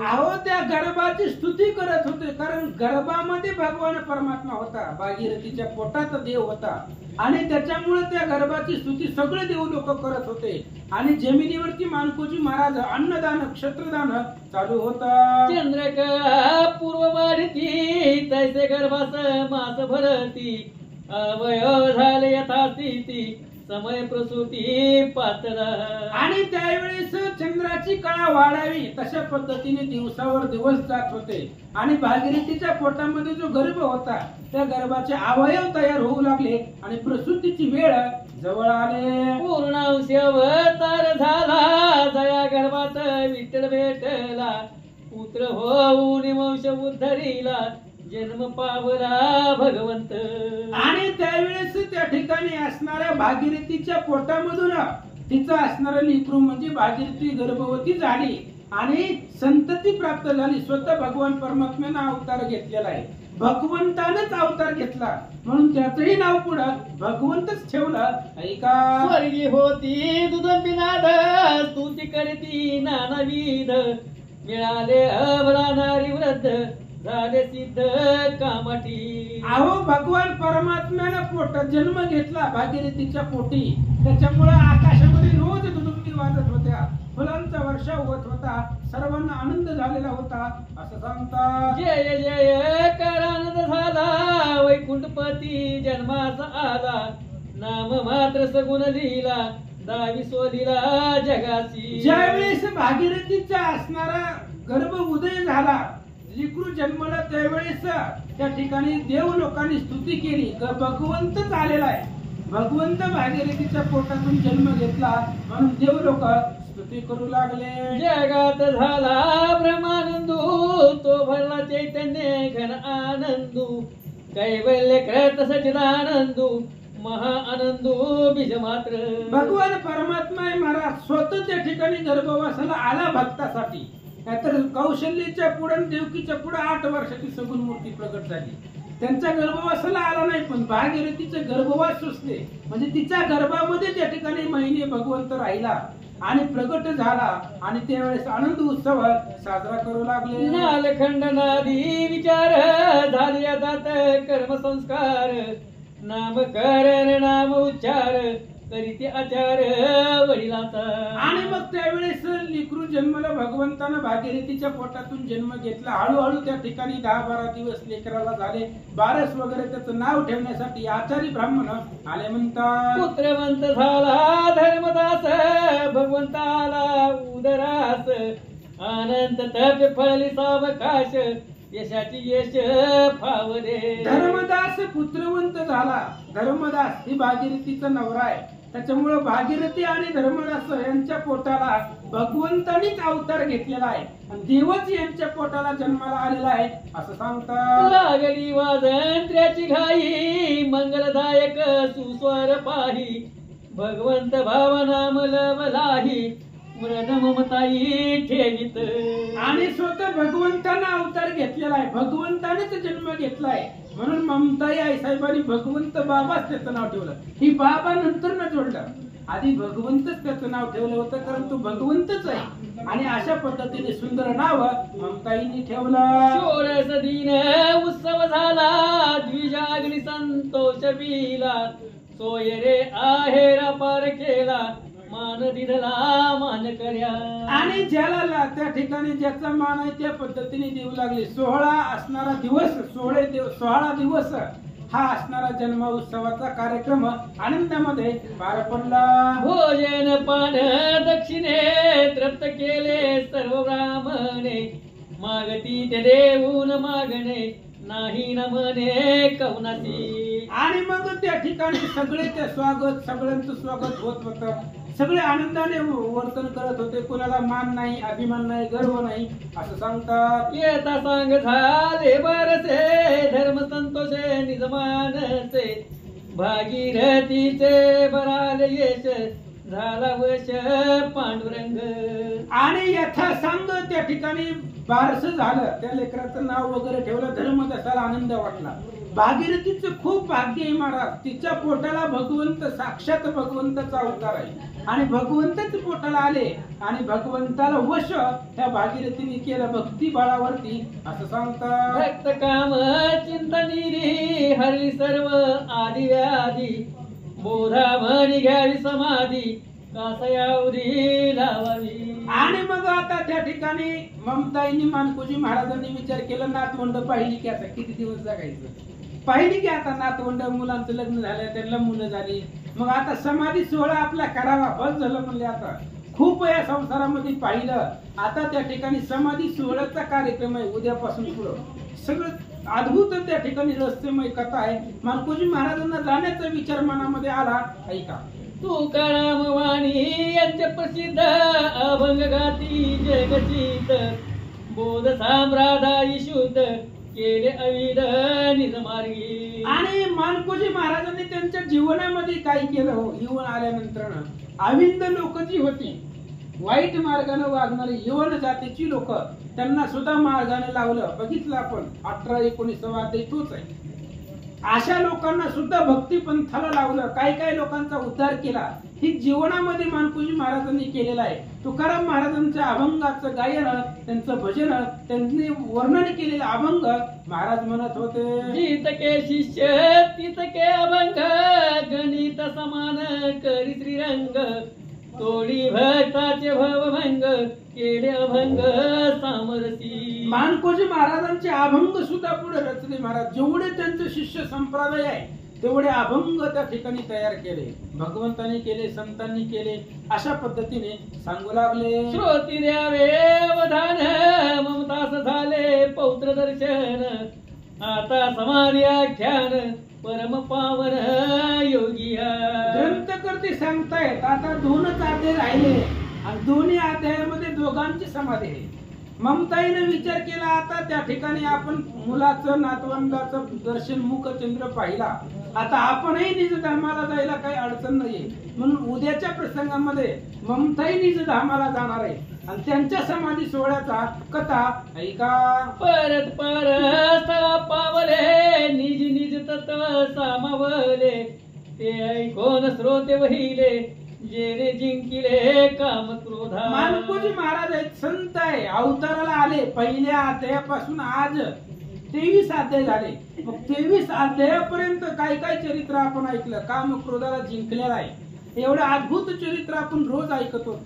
अहो त्या गर्भाची स्तुती करत होते कारण गर्भामध्ये भगवान परमात्मा होता, भागीरथीच्या पोटात देव होता आणि त्याच्यामुळे त्या गर्भाची स्तुती सगळे देव लोक करत होते. आणि जमिनीवरती मानकोजी महाराज अन्नदान क्षत्रदान चालू होता. चंद्रकळा पूर्व वाढती तैसे गर्भास मास भरती अवयव झाले यथास्थिती समय प्रसूती पात्र. आणि त्यावेळेस चंद्राची कळा वाढावी तशा पद्धतीने दिवसावर दिवस जात होते आणि भागीरथीच्या पोटामध्ये जो गर्भ होता त्या गर्भाचे अवयव तयार होऊ लागले आणि प्रसूतीची वेळ जवळ आले. पूर्णांश अवतार झाला जया गर्भात विठ्ठल भेटला पुत्र होऊन वंश उद्धरीला जन्म पावला भगवंत. आणि त्यावेळेस त्या ठिकाणी असणाऱ्या भागीरथीच्या पोटामधून तिचं असणारं लेकरू म्हणजे भागीरथी गर्भवती झाली आणि संतती प्राप्त झाली. स्वतः भगवान परमात्म्यानं अवतार घेतलेला आहे, भगवंतानच अवतार घेतला म्हणून त्याचंही नाव पुढं भगवंतच ठेवलं. ऐका स्वर्गी होती दुदंबिनाद स्तुती करती नानाविध मिळाले अबला नारी वृद्ध झाले सिद्ध कामाटी. अहो भगवान परमात्म्यानं पोटात जन्म घेतला भागीरथीच्या पोटी. त्याच्यामुळे आकाशामध्ये रोज दुदुंबी वाजत होत्या, फुलांचा वर्षाव होत होता, सर्वांना आनंद झालेला होता. असं सांगतात जय जय कर आनंद झाला वैकुंठपती जन्मास आला नाम मात्र सगुण लिहिला दावी सोदिला जगासी. ज्यावेळेस भागीरथीचा असणारा गर्भ उदय झाला लेकरू जन्मला त्यावेळेस त्या ठिकाणी देव लोकांनी स्तुती केली. भगवंतच आलेला आहे, भगवंत भागीरथीच्या पोटातून जन्म घेतला म्हणून देव लोक स्तुती करू लागले. जगात झाला ब्रह्मानंदू तो भरला चैतन्य घन आनंदू कैवल्य कृत सचिदानंदू महा आनंदू बीज मात्र. भगवान परमात्मा महाराज स्वतः त्या ठिकाणी गर्भवासाला आला भक्तासाठी. नाहीतर कौशल्याच्या पुढे देवकीच्या पुढे 8 वर्षाची सगुण मूर्ती प्रकट झाली. त्यांच्या गर्भवासाला आला नाही पण भागीरथीचे गर्भवास सुचले म्हणजे तिच्या गर्भामध्ये त्या ठिकाणी महिने भगवंत राहिला आणि प्रगट झाला आणि त्यावेळेस आनंद उत्सव साजरा करू लागले. नालखंड नादी विचार झाले जात कर्म संस्कार नामकरण नाम उच्चार करीते आचार वडिलाचा. आणि मग त्यावेळेस लेकरू जन्मला भगवंतानं भागीरथीच्या पोटातून जन्म घेतला. हळूहळू त्या ठिकाणी 10-12 दिवस लेकराला झाले. बारस वगैरे त्याचं नाव ठेवण्यासाठी आचारी ब्राह्मण आले. म्हणतात पुत्रवंत झाला धर्मदास भगवंताला उदरास अनंत तप फळली सावकाश यशाची यश फावले. धर्मदास पुत्रवंत झाला. धर्मदास ही भागीरथीचा नवरा आहे. त्याच्यामुळे भागीरथी आणि धर्मदास यांच्या पोटाला भगवंतानीच अवतार घेतलेला आहे आणि देवच यांच्या पोटाला जन्माला आलेला आहे असं सांगतात. लागली वाजंत्र्याची घाई मंगलदायक सुस्वर पाही भगवंत भाव नाम लवलाही मृद ममताई ठेवीत. आणि स्वतः भगवंतानं अवतार घेतलेला आहे. भगवंतानेच जन्म घेतलाय म्हणून ममताई आईसाहेबांनी भगवंत बाबाच त्याचं नाव ठेवलं. ही बाबा नंतर न जोडलं. आधी भगवंतच त्याचं नाव ठेवलं होतं कारण तो भगवंतच आहे. आणि अशा पद्धतीने सुंदर नाव ममताईंनी ठेवलं. षोडश दिन उत्सव झाला द्विजाग्नी संतोष बिला सोय रे आहेरा पार केला मान दिधला मान कर्या. आणि ज्याला त्या ठिकाणी ज्याचा मान आहे त्या पद्धतीने देऊ लागले. 16 असणारा दिवस 16 दिवस हा असणारा जन्म उत्सवाचा कार्यक्रम आनंदामध्ये पार पडला. भोजन पान दक्षिणे तृप्त केले सर्व ब्राह्मणे मागती ते देऊन मागणे नाही न म्हणे कवनासी. आणि मग त्या ठिकाणी सगळे ते स्वागत सगळ्यांचं स्वागत होत होतं. सगळे आनंदाने वर्तन करत होते. कोणाला मान नाही अभिमान नाही गर्व नाही असं सांगतात. येता सांग झाले बरसे धर्म संतोषे निजमानसे भागीरथीचे बराले यश झाला वश पांडुरंग. आणि यथा सांग त्या ठिकाणी बारस झालं. त्या लेकराचं नाव वगैरे ठेवलं. धर्मदासाला आनंद वाटला. भागीरथीचं खूप भाग्य आहे महाराज. तिच्या पोटाला भगवंत साक्षात भगवंताचा अवतार आहे आणि भगवंतच पोटाला आले आणि भगवंताला वश त्या भागीरथीने केलं भक्ती बळावरती असं सांगतात. भक्त काम चिंतनी हरली सर्व आदि व्याधी बोधा म्हणी घ्यावी समाधी कासयावधी लावावी. आणि मग आता त्या ठिकाणी ममताईंनी मानकोजी महाराजांनी विचार केला. नातवंड पाहिली की आता किती दिवस जगायचं. पाहिली की आता नातवंड मुलांचं लग्न झालं त्यांना मुलं झाली. मग आता समाधी सोहळा आपला करावा बस झालं म्हणले. आता खूप या संसारामध्ये पाहिलं. आता त्या ठिकाणी समाधी सोहळ्याचा कार्यक्रम आहे उद्यापासून पुढं. सगळं अद्भुत त्या ठिकाणी रहस्यमय कथा आहे. मानकोजी महाराजांना जाण्याचा विचार मनामध्ये आला. ऐका तुकाराम वाणी यांचे प्रसिद्ध अभंग गाती जगचित बोध साम्रादायी शुद्ध केले अविध निजमार्गी. आणि मानकोजी महाराजांनी त्यांच्या जीवनामध्ये काय केलं हो येऊन आल्यानंतर अविंद लोक जी होती वाईट मार्गाने वागणारी यवन जातीची लोक त्यांना सुद्धा मार्गाने लावलं. बघितलं आपण 18-19 अध्याय तोच आहे. अशा लोकांना सुद्धा भक्ती पंथाला लावलं. काय लोकांचा उद्धार केला. ही जीवनामध्ये मानकोजी महाराजांनी केलेला आहे. तुकाराम महाराजांच्या अभंगाचं गायन त्यांचं भजन त्यांनी वर्णन केलेलं अभंग महाराज म्हणत होते. जितके शिष्य तितके अभंग गणित समान करी श्रीरंग तोडी भक्ताचे भवभंग केले अभंग सामरसी. मानकोजी महाराजांचे अभंग सुद्धा पुढे रचले महाराज. जेवढे त्यांचे शिष्य संप्रदाय आहे तेवढे अभंग त्या ठिकाणी तयार केले. भगवंतांनी केले संतांनी केले. अशा पद्धतीने सांगू लागले. श्रोती द्यावे वधान ममतास झाले पौत्र दर्शन आता समाधी आख्यान परम पावन योगिया. ग्रंथकर्ते सांगतायत आता 2च अध्याय राहिले आणि दोन्ही अध्यायामध्ये दोघांची समाधी आहे. ममताईने विचार केला आता त्या ठिकाणी आपण मुलाचं नातवंडाचं दर्शन मुखचंद्र पाहिला. आता आपणही निजधामाला जायला काही अडचण नाहीये म्हणून उद्याच्या प्रसंगामध्ये ममताई निजधामाला जाणार आहे आणि त्यांच्या समाधी सोहळ्याचा कथा ऐका. परत परस्थळा पावले निज निज तत्व सामावले ते ऐकोन श्रोते वहिले जे रे जिंकिले काम क्रोधा. मानकोजी महाराज आहेत संत आहे. अवताराला आले पहिल्या अध्यायापासून आज 23 अध्याय झाले. मग 23 अध्यायापर्यंत काय काय चरित्र आपण ऐकलं, काम क्रोधाला जिंकलेलं आहे. एवढं अद्भुत चरित्र आपण रोज ऐकतो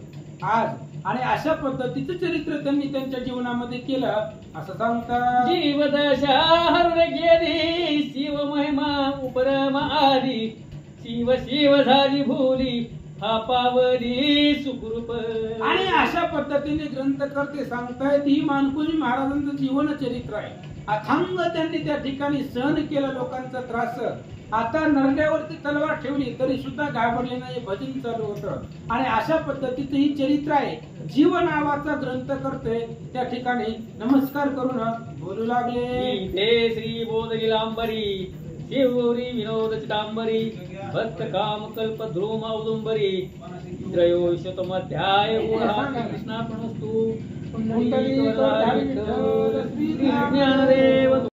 आज, आणि अशा पद्धतीचं चरित्र त्यांनी त्यांच्या जीवनामध्ये केलं असं सांगतात. जीवदशा हरण गेली, शिव महिमा उपरम आली, शिव शिव झाली भोली, हा पावली सुखरूप. आणि अशा पद्धतीने ग्रंथकर्ते सांगतायत ही मानकुजी महाराजांचं जीवन चरित्र आहे. अथांग त्यांनी त्या ठिकाणी सहन केलं लोकांचा त्रास. आता नरड्यावरती तलवार ठेवली तरी सुद्धा घाबरले नाही, भजन चालू होतं. आणि अशा पद्धतीचं ही चरित्र आहे. जीव नावाचा ग्रंथ करते त्या ठिकाणी नमस्कार करून बोलू लागले. इथे श्री बोधगिलांबरी, शिवगौरी विनोद चिदांबरी, भक्त काम कल्प ध्रुम औदुंबरी, त्रयोदशोत्तमाध्याय कृष्णार्पणमस्तु. पुंडलिक वरदाय विठ्ठल, श्री ज्ञानदेव